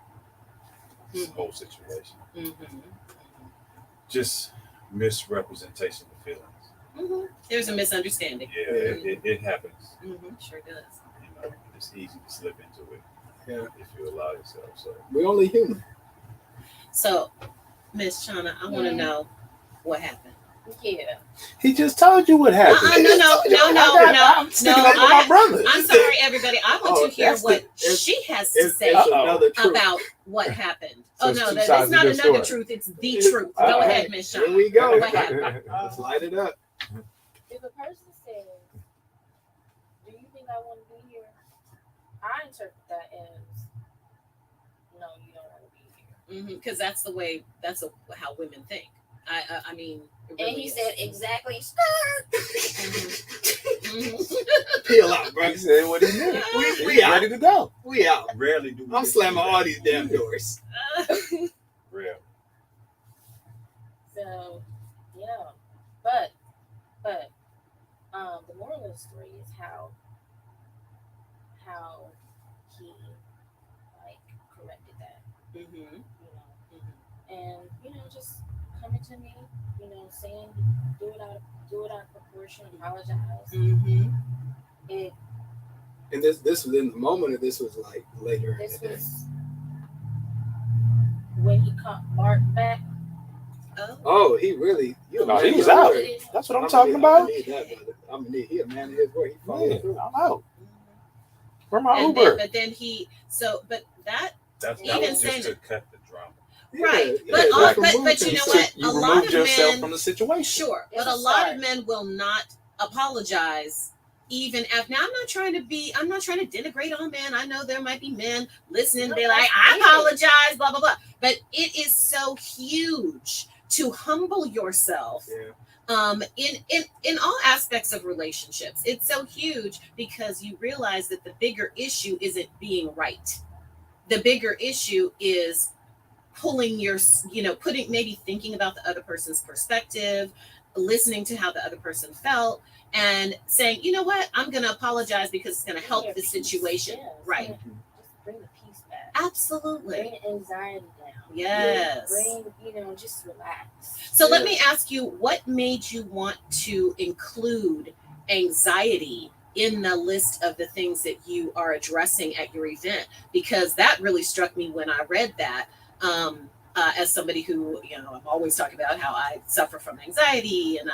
This whole situation, Mm-hmm. just misrepresentation of feelings. Mm-hmm. There's a misunderstanding. Yeah, it happens. Mm-hmm. Sure does. It's easy to slip into it. Yeah. If you allow yourself. So We're only human. So, Miss Shauna, I want to know what happened. Yeah. He just told you what happened. No. I'm sticking up for my brother. I'm sorry, everybody. I want to hear that's what the- she has to say It's another truth. about what happened. So Oh it's no, two that's sides of not the another story. truth. It's the truth. Go Okay. ahead, Miss Shaw. Here we go. Go ahead. Let's light it up. If a person says, "Do you think I want to be here?" I interpret that as, "No, you don't want to be here." Because that's the way. That's how women think. I mean. It And really he is. said exactly. Peel out, bro. He said what he knew. We He's out. ready to go. We out. Rarely do we I'm get slamming feedback. all these damn doors. Rarely. So, yeah, but the moral of the story is how he like corrected that, Mhm. and just coming to me, saying do it out of proportion, apologize. It And this was in the moment, or this was like later. this in the day? was when he caught Bart back. Oh, he really. No, he was out. That's what I'm talking about. I need that, brother. I'm gonna need. He a man of his word. He followed Yeah, through. I'm out. Where my And Uber? then, but then That Even was saying just to cut the drama. Right. Yeah, But that's but removed you know himself. what? You A lot removed of yourself men, from the situation. sure, It's but a a lot start. of men will not apologize. Even after, now, I'm not trying to denigrate all men. I know there might be men listening, No, be like, that's I it. apologize, blah blah blah. But it is so huge to humble yourself. Yeah. In all aspects of relationships, it's so huge because you realize that the bigger issue isn't being right. The bigger issue is pulling maybe thinking about the other person's perspective, listening to how the other person felt, and saying, you know what, I'm going to apologize because it's going to help the situation. Yeah, Right. Just bring the peace back. Absolutely. Bring anxiety down. Yes. Bring, just relax. So let me ask you, what made you want to include anxiety in the list of the things that you are addressing at your event? Because that really struck me when I read that. As somebody who, I'm always talking about how I suffer from anxiety, and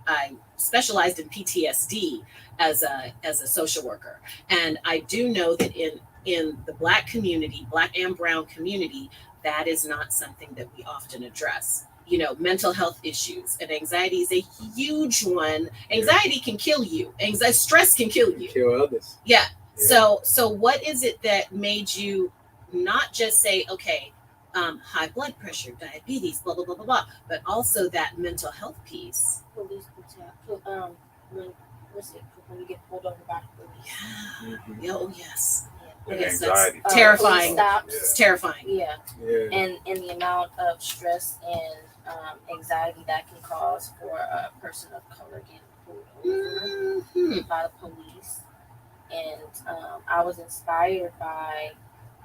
I specialized in PTSD as a social worker, and I do know that in the Black community, Black and Brown community, that is not something that we often address. Mental health issues, and anxiety is a huge one. Anxiety can kill you. Stress can kill you. Kill others. Yeah. So what is it that made you not just say, okay, high blood pressure, diabetes, blah, blah, blah, blah, blah, but also that mental health piece? Police brutality. When you get pulled over by the police. Yeah. Mhm. Yeah, oh, yes. With Yes, anxiety. that's terrifying. Police stops. It's terrifying. Yeah. Yeah. And the amount of stress and anxiety that can cause for a person of color getting pulled over Mhm. by the police. And I was inspired by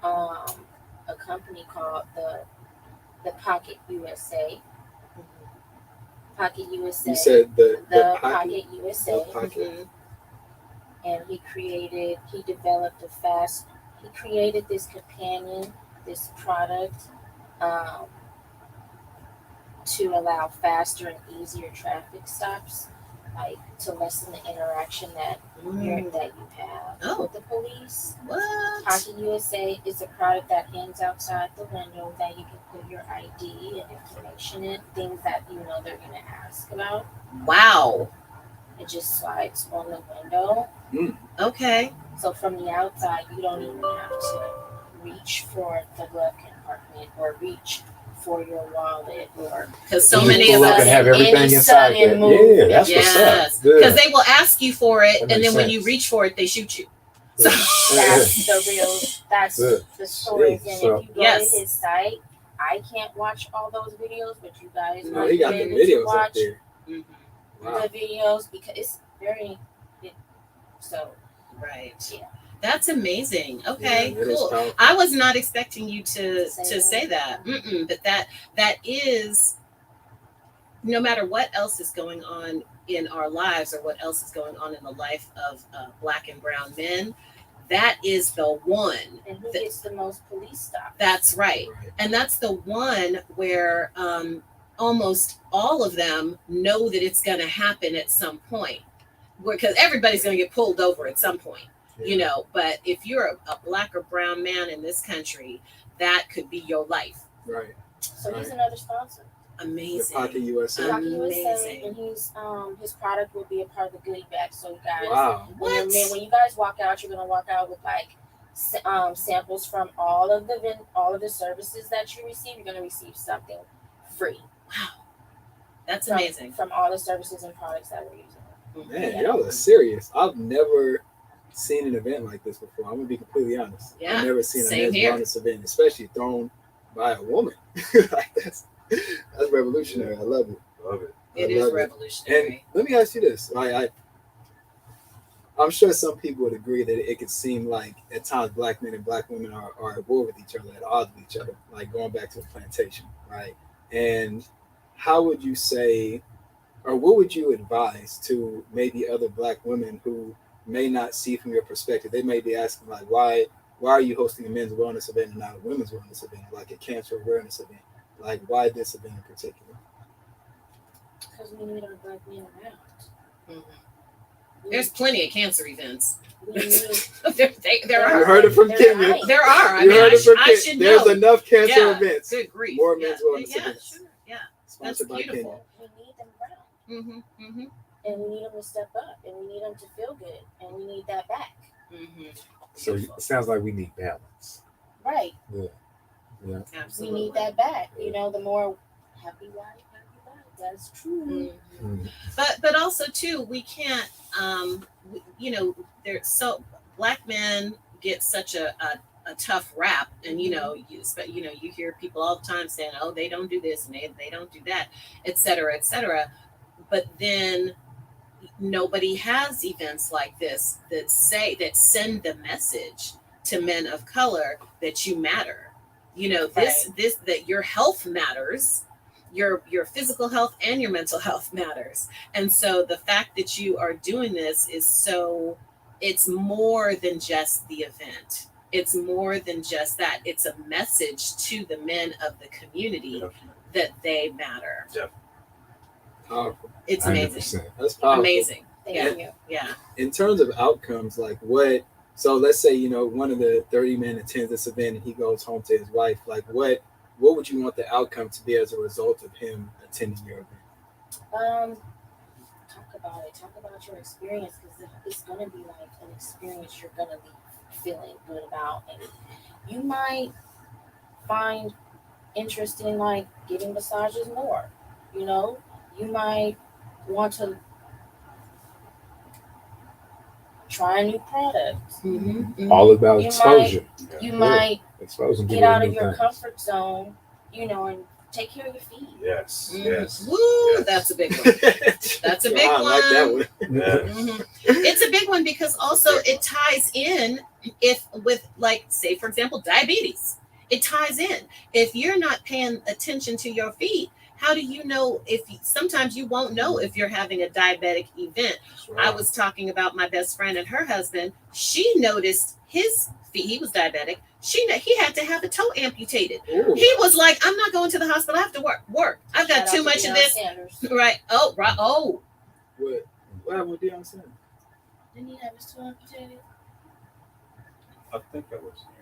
a company called the Pocket USA. Pocket USA. You said the Pocket USA. The pocket. Mhm. And he created this companion, this product, to allow faster and easier traffic stops, like to lessen the interaction that you have Oh. with the police. What? Pocket USA is a product that hangs outside the window that you can put your ID and information in, things that they're gonna ask about. Wow. It just slides on the window. Okay. So from the outside, you don't even have to reach for the glove compartment or reach for your wallet, or Because so You many pull of up us. and have everything Any inside sudden that. move. Yeah, that's Yes. what's up. Because Good. they will ask you for it, That and then makes when you sense. reach for it, they shoot you. So That's Good. the stories. And So- if you go Yes. to his site, I can't watch all those videos, but you guys No, might he got be the able to videos up watch there. Mhm. Wow. the videos because it's so Right. Yeah. That's amazing. Okay, Yeah, it is cool. powerful. I was not expecting you to Say say that. But that is, no matter what else is going on in our lives or what else is going on in the life of Black and Brown men, that is the one. and who gets the most police stops? That's right. Right. And that's the one where almost all of them know that it's going to happen at some point, because everybody's going to get pulled over at some point, you know. But if you're a black or brown man in this country, that could be your life. Right. So he's another sponsor. Amazing. Pocket USA. Pocket USA, Amazing. and he's his product will be a part of the goodie bag. So you guys, Wow. when you guys walk out, you're gonna walk out with like samples from all of the services that you receive. You're gonna receive something free. Wow, that's amazing. From all the services and products that we're using. Man, y'all are serious. I've never seen an event like this before. I'm gonna be completely honest. Yeah, I've never seen a same men's here. wellness event, especially thrown by a woman. Like that's revolutionary. I love it. Love it. It I is love revolutionary. And let me ask you this. I'm sure some people would agree that it could seem like at times black men and black women are at war with each other, at odds with each other, like going back to the plantation, right? And how would you say, or what would you advise to maybe other black women who may not see from your perspective? They may be asking like, why are you hosting a men's wellness event and not a women's wellness event, like a cancer awareness event? Like, why this event in particular? Because we need our black men around. There's plenty of cancer events. We need, there You are. heard it from They're Kenya. right. There are. I You mean, heard it from I Kenya. should There's know. enough cancer Yeah. events. Good grief. More Yeah. men's wellness Yeah, events. sure. Yeah. Sponsored by Kenya. beautiful. we need them around, Mm-hmm. and we need them to step up, and we need them to feel good, and we need that back. Mm-hmm. So it sounds like we need balance. Right. Yeah. Absolutely. We need that back. You know, the more happy wife, happy life. That's true. Mhm. But also too, we can't there's so black men get such a tough rap, and you hear people all the time saying, oh, they don't do this and they don't do that, etc., etc. But then nobody has events like this that send the message to men of color that you matter. That your health matters, your physical health and your mental health matters. And so the fact that you are doing this it's more than just the event. It's more than just that. It's a message to the men of the community that they matter. Powerful. It's amazing. 100%. That's powerful. Amazing. Thank you. Yeah. In terms of outcomes, like what? So let's say one of the 30 men attends this event and he goes home to his wife. Like what would you want the outcome to be as a result of him attending your event? Talk about it. Talk about your experience, because it's gonna be like an experience you're gonna be feeling good about, and you might find interest in like getting massages more. You might want to try a new product. Mm-hmm. All about You exposure. You might Exposing get people to out of new your things. comfort zone, and take care of your feet. Yes. Mhm. Yes. Woo, Yes. that's a big one. That's a big I like that one. one. Yes. Mhm. It's a big one because also it ties in with like, say for example, diabetes. It ties in. If you're not paying attention to your feet, how do you know sometimes you won't know if you're having a diabetic event? I was talking about my best friend and her husband. She noticed his feet. He was diabetic. He had to have a toe amputated. Ooh. He was like, I'm not going to the hospital. I have to work. I've got Shout out too to much of Deion this. Sanders. Right. Oh, right. Oh. What happened with Deion Sanders? Didn't he have his toe amputated? I think that was something.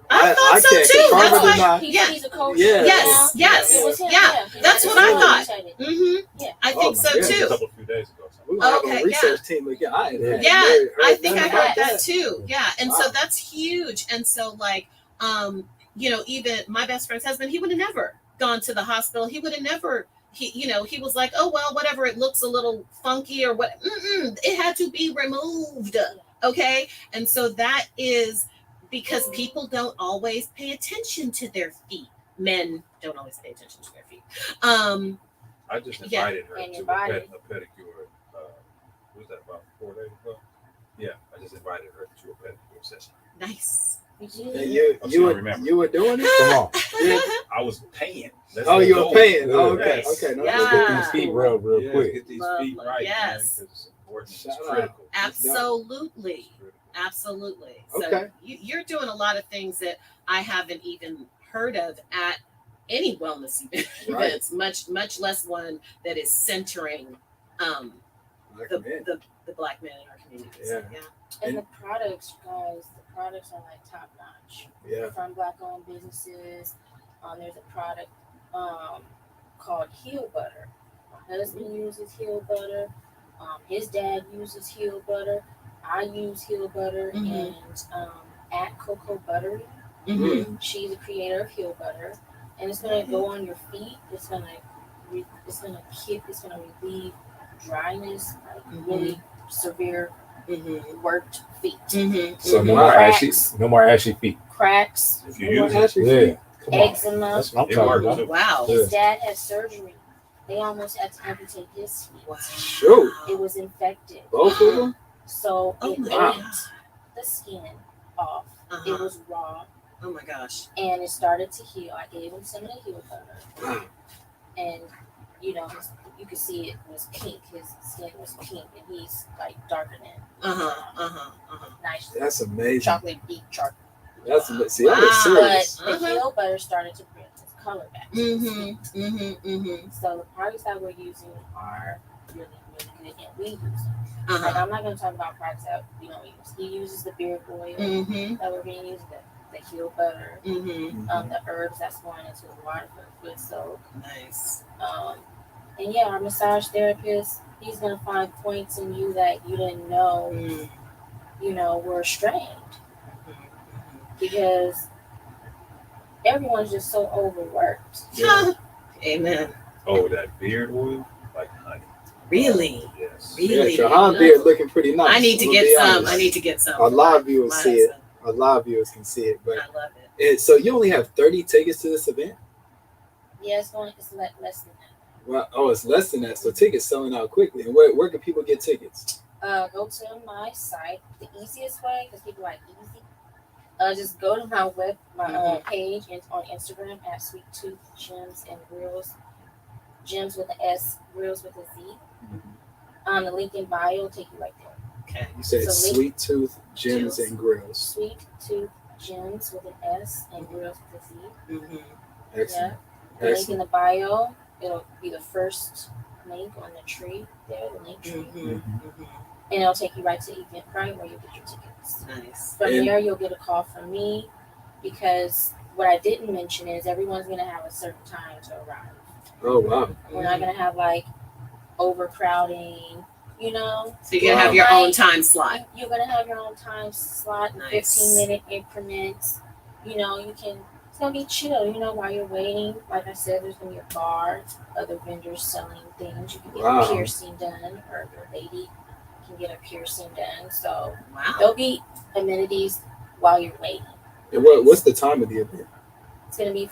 I thought I so can't too. confirm That's or why. deny. He's a coach. Yeah. Yes, now. yes, It was him. yeah. He That's had what his I toe thought. amputated. Mm-hmm. Yeah. I Oh think my so goodness. A too. couple few days ago. We're gonna have Okay, a research team again. Yeah, I think I heard that too. Yeah, and so Wow. that's huge. And so like, even my best friend's husband, he would have never gone to the hospital. He would have never. He was like, oh well, whatever. It looks a little funky or what. It had to be removed. Okay, and so that is because people don't always pay attention to their feet. Men don't always pay attention to their feet. I just Yeah. invited her And to your a body. pedicure. What was that, about 4 days ago? Yeah, I just invited her to a pedicure session. Nice. We And did. you were doing it? Come on. Yeah. I was paying. That's Oh, the you were goal. paying. Oh, okay. Yes. Okay. No, Yeah. that's Get good. these feet rubbed real Yes, quick. get these Lovely. feet right, Yes. man, because it's important. It's Shout out. critical. Absolutely. It's critical. Absolutely. So Okay. you're doing a lot of things that I haven't even heard of at any wellness Right. events, much less one that is centering Black the, men. the black men in our communities. Yeah. And the products, guys, the products are like top notch. Yeah. From black owned businesses. There's a product called Heel Butter. My husband uses Heel Butter. His dad uses Heel Butter. I use Heel Butter, Mhm. and at Cocoa Buttery, Mm. she's a creator of Heel Butter, and it's gonna go on your feet. It's gonna relieve dryness, like really severe worked feet, So no Cracks. more ashy feet. cracks, If you use it, Actually, Yeah. Come on. eczema. That's what I'm It talking works. about. Wow. Yeah. His dad had surgery. They almost had to amputate his feet. Wow. Shoot. It was infected, Both of them? so Oh it my ate God. the skin off. Uh-huh. It was raw, Oh my gosh. and it started to heal. I gave him some of the Heel Butter, Wow. and you could see it was pink. His skin was pink, and he's like darker than nice That's amazing. chocolate deep chocolate. That's amazing. See, I'm Wow. serious. But the Heel Butter started to bring his color back. to his skin. So the products that we're using are really, really good, and we use them. Like, I'm not going to talk about products that we don't use. He uses the beard oil that we're going to use, the Heel Butter, the herbs that's going into the water for foot soak. Nice. And yeah, our massage therapist, he's going to find points in you that you didn't know, were strained. Because everyone's just so overworked. Yeah. Amen. oh, that beard oil, like honey. Really? Yes. Yeah, Really? Shahan beard looking pretty nice. I need to I'm get gonna be some. honest. I need to get some. A for lot of my viewers see it. husband. A lot of viewers can see it, but I love it. so you only have 30 tickets to this event? Yeah, it's less than that. Well, oh, it's less than that. So tickets selling out quickly. And where can people get tickets? Go to my site. The easiest way, because people like easy. Just go to my page and on Instagram at Sweet Tooth Gems and Grills. Gems with an S, Grills with a Z. The link in bio will take you right there. Okay. You said So Sweet Tooth Gems Gems. and Grills. Sweet Tooth Gems with an S and Grills with a Z. Excellent. The link in Excellent. the bio, it'll be the first link on the tree there, the link tree. And it'll take you right to Eventbrite where you get your tickets. Nice. From And- there, you'll get a call from me, because what I didn't mention is everyone's going to have a certain time to arrive. Oh, wow. We're not going to have like overcrowding, So you're gonna have your own time slot. You're going to have your own time slot in Nice. 15-minute increments. You can, it's going to be chill, while you're waiting. Like I said, there's going to be a bar, other vendors selling things. You can get Wow. a piercing done, or your lady can get a piercing done. So Wow. there'll be amenities while you're waiting. And what's the time of the event? It's going to be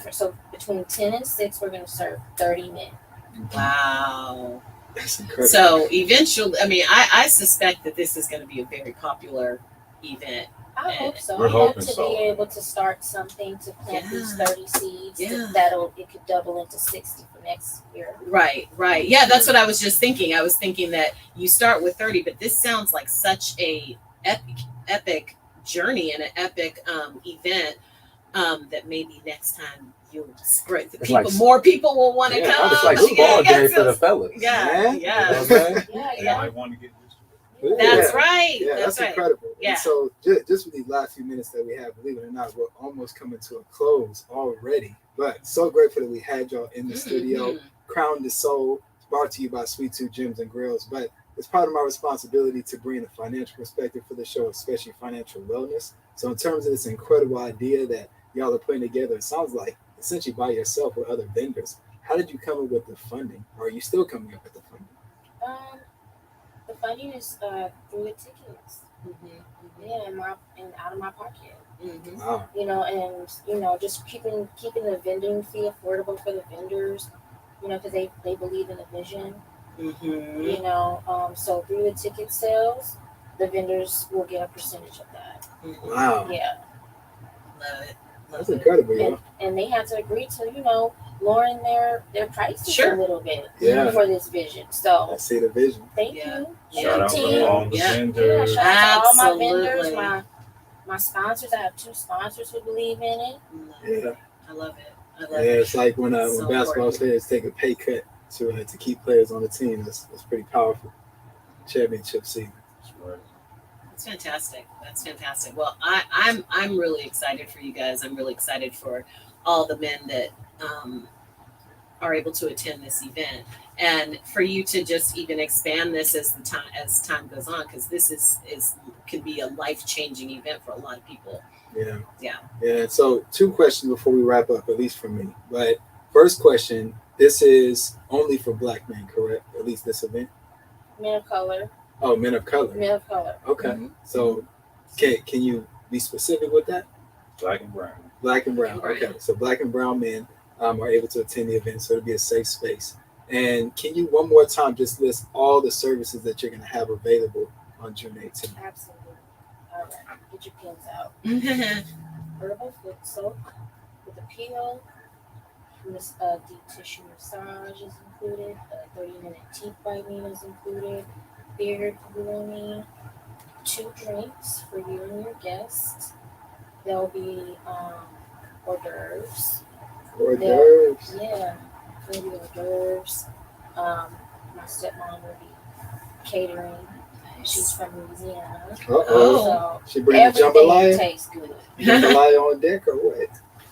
between 10 and 6, we're going to serve 30 men. Wow. That's incredible. So eventually, I suspect that this is going to be a very popular event. I hope so. We're I hope hoping to so. be able to start something to plant these 30 seeds. Yeah. It could double into 60 for next year. Right. Yeah, that's what I was just thinking. I was thinking that you start with 30, but this sounds like such a epic journey and an epic event that maybe next time you'll spread the It's people. like- more people will want to come. It's like Yeah, football yeah, day for the fellas. Yeah. Man. You know what I'm Yeah. saying? Yeah, They yeah. might want to get used to it. That's Yeah. right. Yeah, that's right. incredible. Yeah. And so just with these last few minutes that we have, believe it or not, we're almost coming to a close already. But so grateful that we had y'all in the studio. Crown the Soul, brought to you by Sweet Tooth Gems and Grills. But it's part of my responsibility to bring a financial perspective for the show, especially financial wellness. So in terms of this incredible idea that y'all are putting together, it sounds like essentially by yourself with other vendors. How did you come up with the funding? Or are you still coming up with the funding? The funding is through the tickets. Yeah, and out of my pocket. Wow. And just keeping the vending fee affordable for the vendors. Because they believe in the vision. So through the ticket sales, the vendors will get a percentage of that. Wow. Yeah. Love it. That's incredible, y'all. And they had to agree to, lowering their prices Sure. a little bit Yeah. for this vision. So I see the vision. thank Yeah. you. Shout out team. to all the Yeah. Yeah, vendors. shout out to all my Absolutely. vendors, my sponsors. I have 2 sponsors who believe in it. Yeah. I love it. I love Yeah, it. it's like when So basketball important. players take a pay cut to keep players on the team. That's pretty powerful. Championship season. That's right. That's fantastic. That's fantastic. Well, I'm really excited for you guys. I'm really excited for all the men that are able to attend this event, and for you to just even expand this as time goes on, because this is can be a life changing event for a lot of people. Yeah. Yeah. Yeah. So 2 questions before we wrap up, at least for me. But first question: this is only for Black men, correct? At least this event. Men of color. Oh, men of color. Men of color. Okay. Mhm. So can you be specific with that? Black and brown. Black and brown. Black and Okay. So black and brown men are able to attend the event, so it'll be a safe space. And can you one more time just list all the services that you're going to have available on June 18th? Absolutely. All right. Get your pins out. Herbal foot soak with a peel. Deep tissue massage is included. 30-minute teeth whitening is included. Beard grooming. 2 drinks for you and your guests. There'll be hors d'oeuvres. Hors d'oeuvres. Yeah, there'll be hors d'oeuvres. My stepmom will be catering. She's from Louisiana. Uh-oh. So She bringing everything jambalaya? tastes good. Jambalaya on deck or what?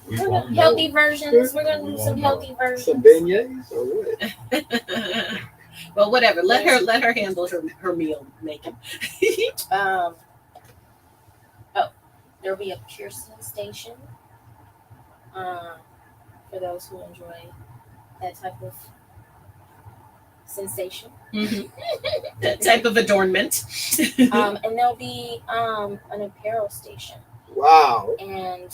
We We're won't gonna know. healthy versions. We're gonna We do won't some know. healthy versions. Some beignets or what? Well, whatever. Let her handle her meal making. There'll be a piercing station. For those who enjoy that type of sensation. That type of adornment. And there'll be an apparel station. Wow. And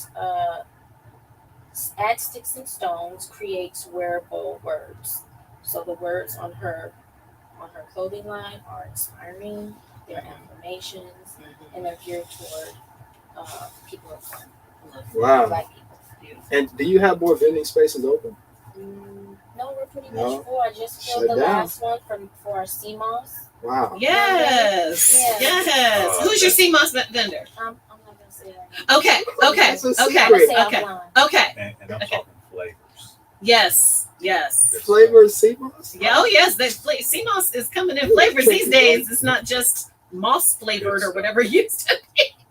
Add Sticks and Stones creates wearable words. So the words on her clothing line are inspiring, they're affirmations, and they're geared toward people of color, Wow. Black people. And do you have more vending spaces open? No, we're pretty No? much full. I just filled Shut the down. last one for our CMOS. Wow. Yes. Yeah. Yes. Who's your CMOS vendor? I'm not gonna say that. Okay. Okay. That's a Okay. I'm secret. gonna say Okay. offline. Okay. And I'm talking flavors. Yes. Yes. Flavors, CMOS? Yeah. Oh, yes. CMOS is coming in flavors these days. It's not just moss flavored or whatever it used to.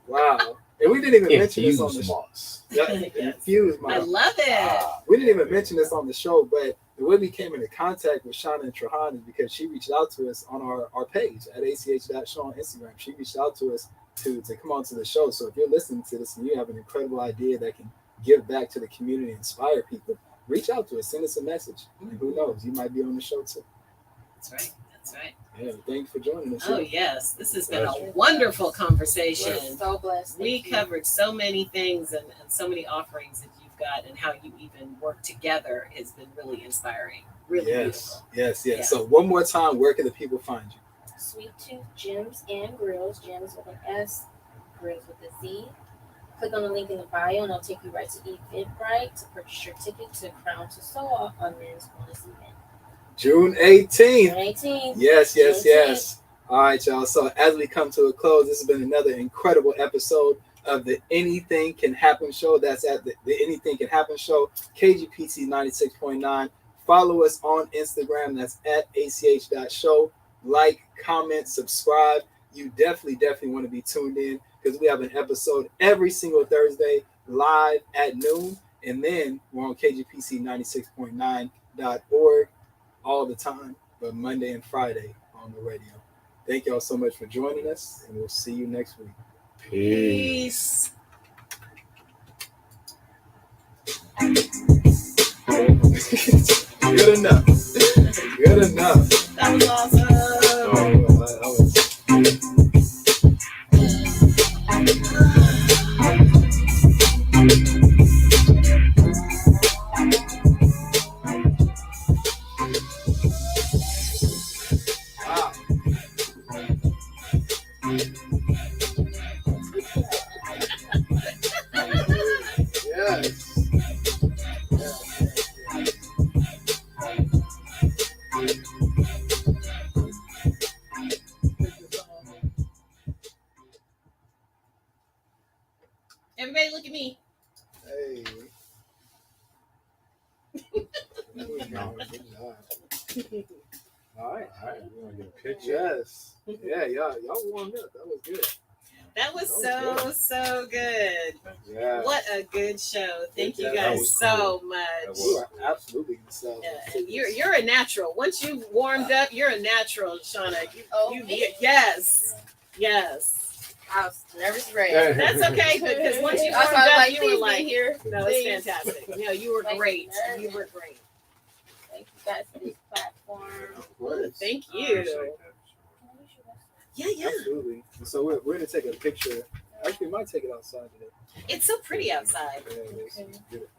Wow. And we didn't even mention this on the Infused show. moss. Yeah, Yes. infused I moss. love it. We didn't even mention this on the show, but the way we came into contact with Shauna and Trahan is because she reached out to us on our page at ach.show on Instagram. She reached out to us to come on to the show. So if you're listening to this and you have an incredible idea that can give back to the community and inspire people, reach out to us, send us a message. And who knows, you might be on the show too. That's right. That's right. Yeah, thank you for joining us. Oh, yes. This has been a wonderful conversation. We're so blessed. We Thank you. covered so many things and so many offerings that you've got, and how you even work together has been really inspiring. Really Yes, beautiful. yes. Yeah. So one more time, where can the people find you? Sweet Tooth Gyms and Grills. Gyms with an S, Grills with a Z. Click on the link in the bio and it'll take you right to Eventbrite to purchase your ticket to Crown to Soul on Men's Wellness Event. June 18th. June 18th. Yes, yes, June yes. All right, y'all. So as we come to a close, this has been another incredible episode of the Anything Can Happen show. That's at the Anything Can Happen show, KGPC 96.9. Follow us on Instagram. That's at ach.show. Like, comment, subscribe. You definitely want to be tuned in because we have an episode every single Thursday live at noon. And then we're on KGPC96.9.org all the time, but Monday and Friday on the radio. Thank y'all so much for joining us, and we'll see you next week. Peace. Good enough. Good enough. That was awesome. Yes. All right. All right, we're gonna get a picture. Yes. Yeah, y'all warmed up. That was good. That was That was so good. Yeah. What a good show. Thank you That guys was so That much. was- You are absolutely so. Yeah, and you're a natural. Once you warmed up, you're a natural, Shauna. Me? Yes. Yes. I was nervous wreck. That's okay because once you I warmed was up, like, you please were be like, here. no, it's Please. fantastic. No, you were Like, great. nervous. You were great. Thank you guys for this platform. Of course. Thank I you. appreciate that. Yeah. Absolutely. So we're gonna take a picture. Actually, we might take it outside today. It's so pretty outside. Yeah, it is. Okay. Beautiful.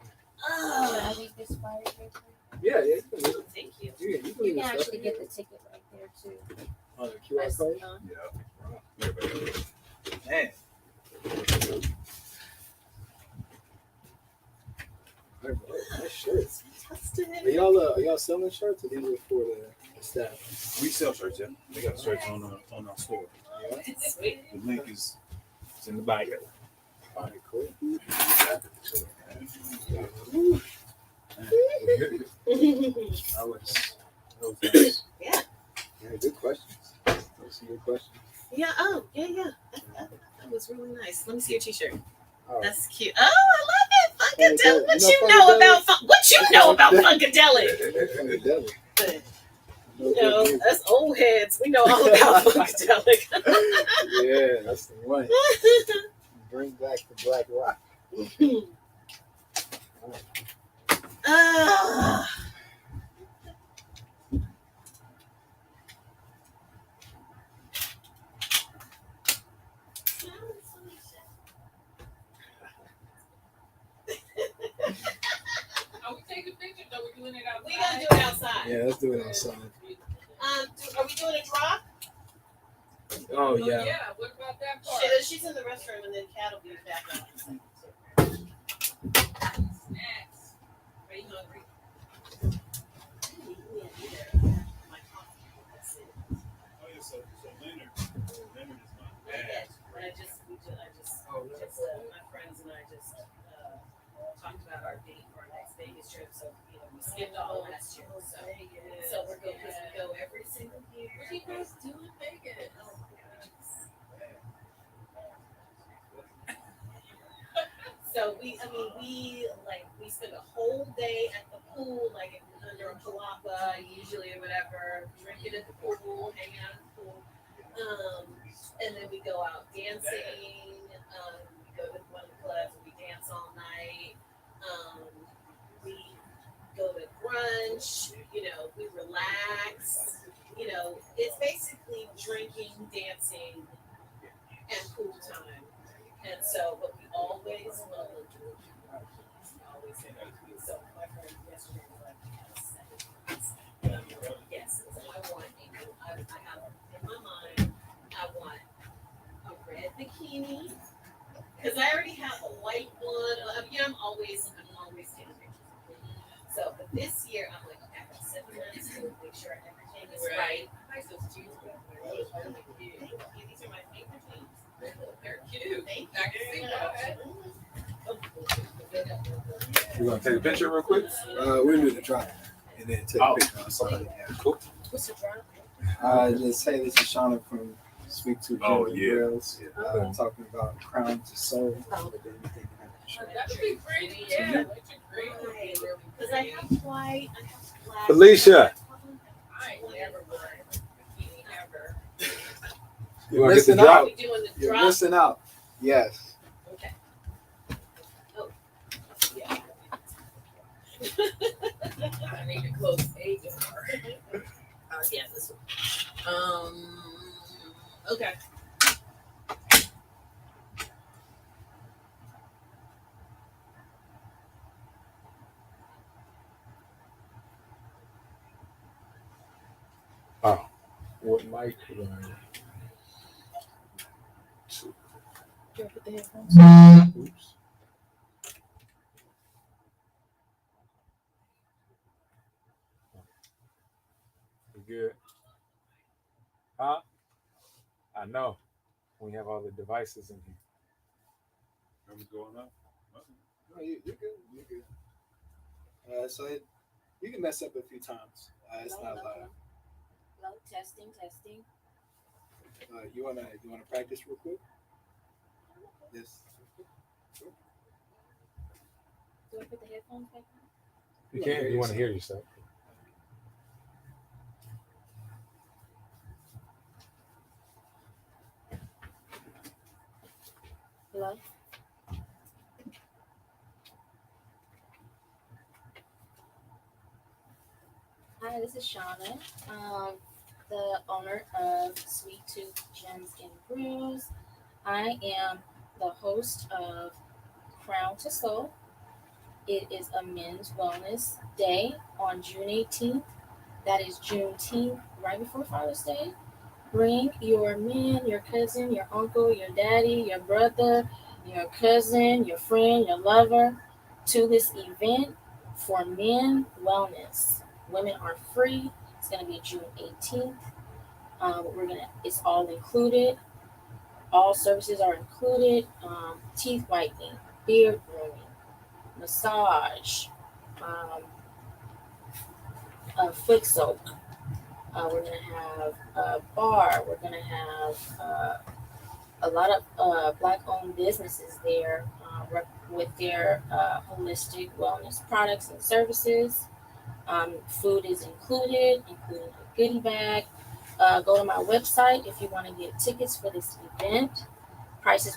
Oh, I need this flyer paper. Yeah. You can leave it. thank you. You can You leave can the stuff actually in get here. the ticket right there too. On the QR code. Yeah. Everybody. Man. All right, bro. Nice shirts. Are y'all selling shirts or these are for the staff? We sell shirts, yeah. We got shirts on our store. Yeah. Sweet. The link is it's in the bio. All right, cool. That was nice. Yeah. Yeah, good questions. Those some good questions. Yeah. Oh, yeah. That was really nice. Let me see your T-shirt. All right. That's cute. Oh, I love it. Funkadelic. What You you know know Funkadelic? about what you know about Funkadelic? From the devil. You know, us old heads, we know all about Funkadelic. Yeah, that's the one. Bring back the black rock. Ah. Are we taking pictures? Are we doing it outside? We gotta do it outside. Yeah, let's do it outside. Are we doing a drop? Oh yeah. Yeah, what about that part? She's in the restroom, and then Kat will be back out. Snacks. Are you hungry? Oh yeah, so Leonard is my dad. But I just, my friends and I just talked about our date for our next Vegas trip. So we skipped all last year. So we're going because we go every single year. What do you guys do in Vegas? So we spend a whole day at the pool, like under a palapa, usually or whatever, drinking at the pool, hanging out at the pool. And then we go out dancing. We go to one of the clubs and we dance all night. We go to brunch. We relax. It's basically drinking, dancing, and pool time. And so, but we always love the pool. So my friend yesterday was like, yes, I want I have in my mind, I want a red bikini. Because I already have a white one. I'm always taking pictures. So, but this year, I'm like, okay, I got 7 months to make sure everything is right. I like those jeans. These are my favorite jeans. They're cute. Thank I can see why. We're gonna take a picture real quick. We're gonna do the drop and then take a picture outside. Yeah. Cool. What's the drop? Just hey, this is Shauna from Speak to Oh, Gender yeah. Grills. Talking about crown to soul. That'd be pretty, yeah. That'd be great. Because I have white, I have black. Felicia. I ain't never mind. Bikini ever. You wanna get the Missing drop? out. We doing the You're drop? missing out. Yes. Okay. Oh, yeah. I need to close the agent. Yeah, this one. Okay. Oh, what mic? Oops. You good? Huh? I know. We have all the devices in here. I'm going up. No, you're good. You're good. So you can mess up a few times. It's not loud. Testing. You wanna practice real quick? Yes. Do I put the headphones back on? You can't. You want to hear yourself. Hello? Hi, this is Shauna, the owner of Sweet Tooth Gems and Brews. I am the host of Crown to Soul. It is a men's wellness day on June 18th. That is Juneteenth, right before Father's Day. Bring your man, your cousin, your uncle, your daddy, your brother, your cousin, your friend, your lover to this event for men wellness. Women are free. It's going to be June 18th. It's all included. All services are included. Teeth whitening, beard grooming, massage, um, foot soak. We're going to have a bar. We're going to have a lot of Black-owned businesses there with their holistic wellness products and services. Food is included, including a goodie bag. Go to my website if you want to get tickets for this event. Prices will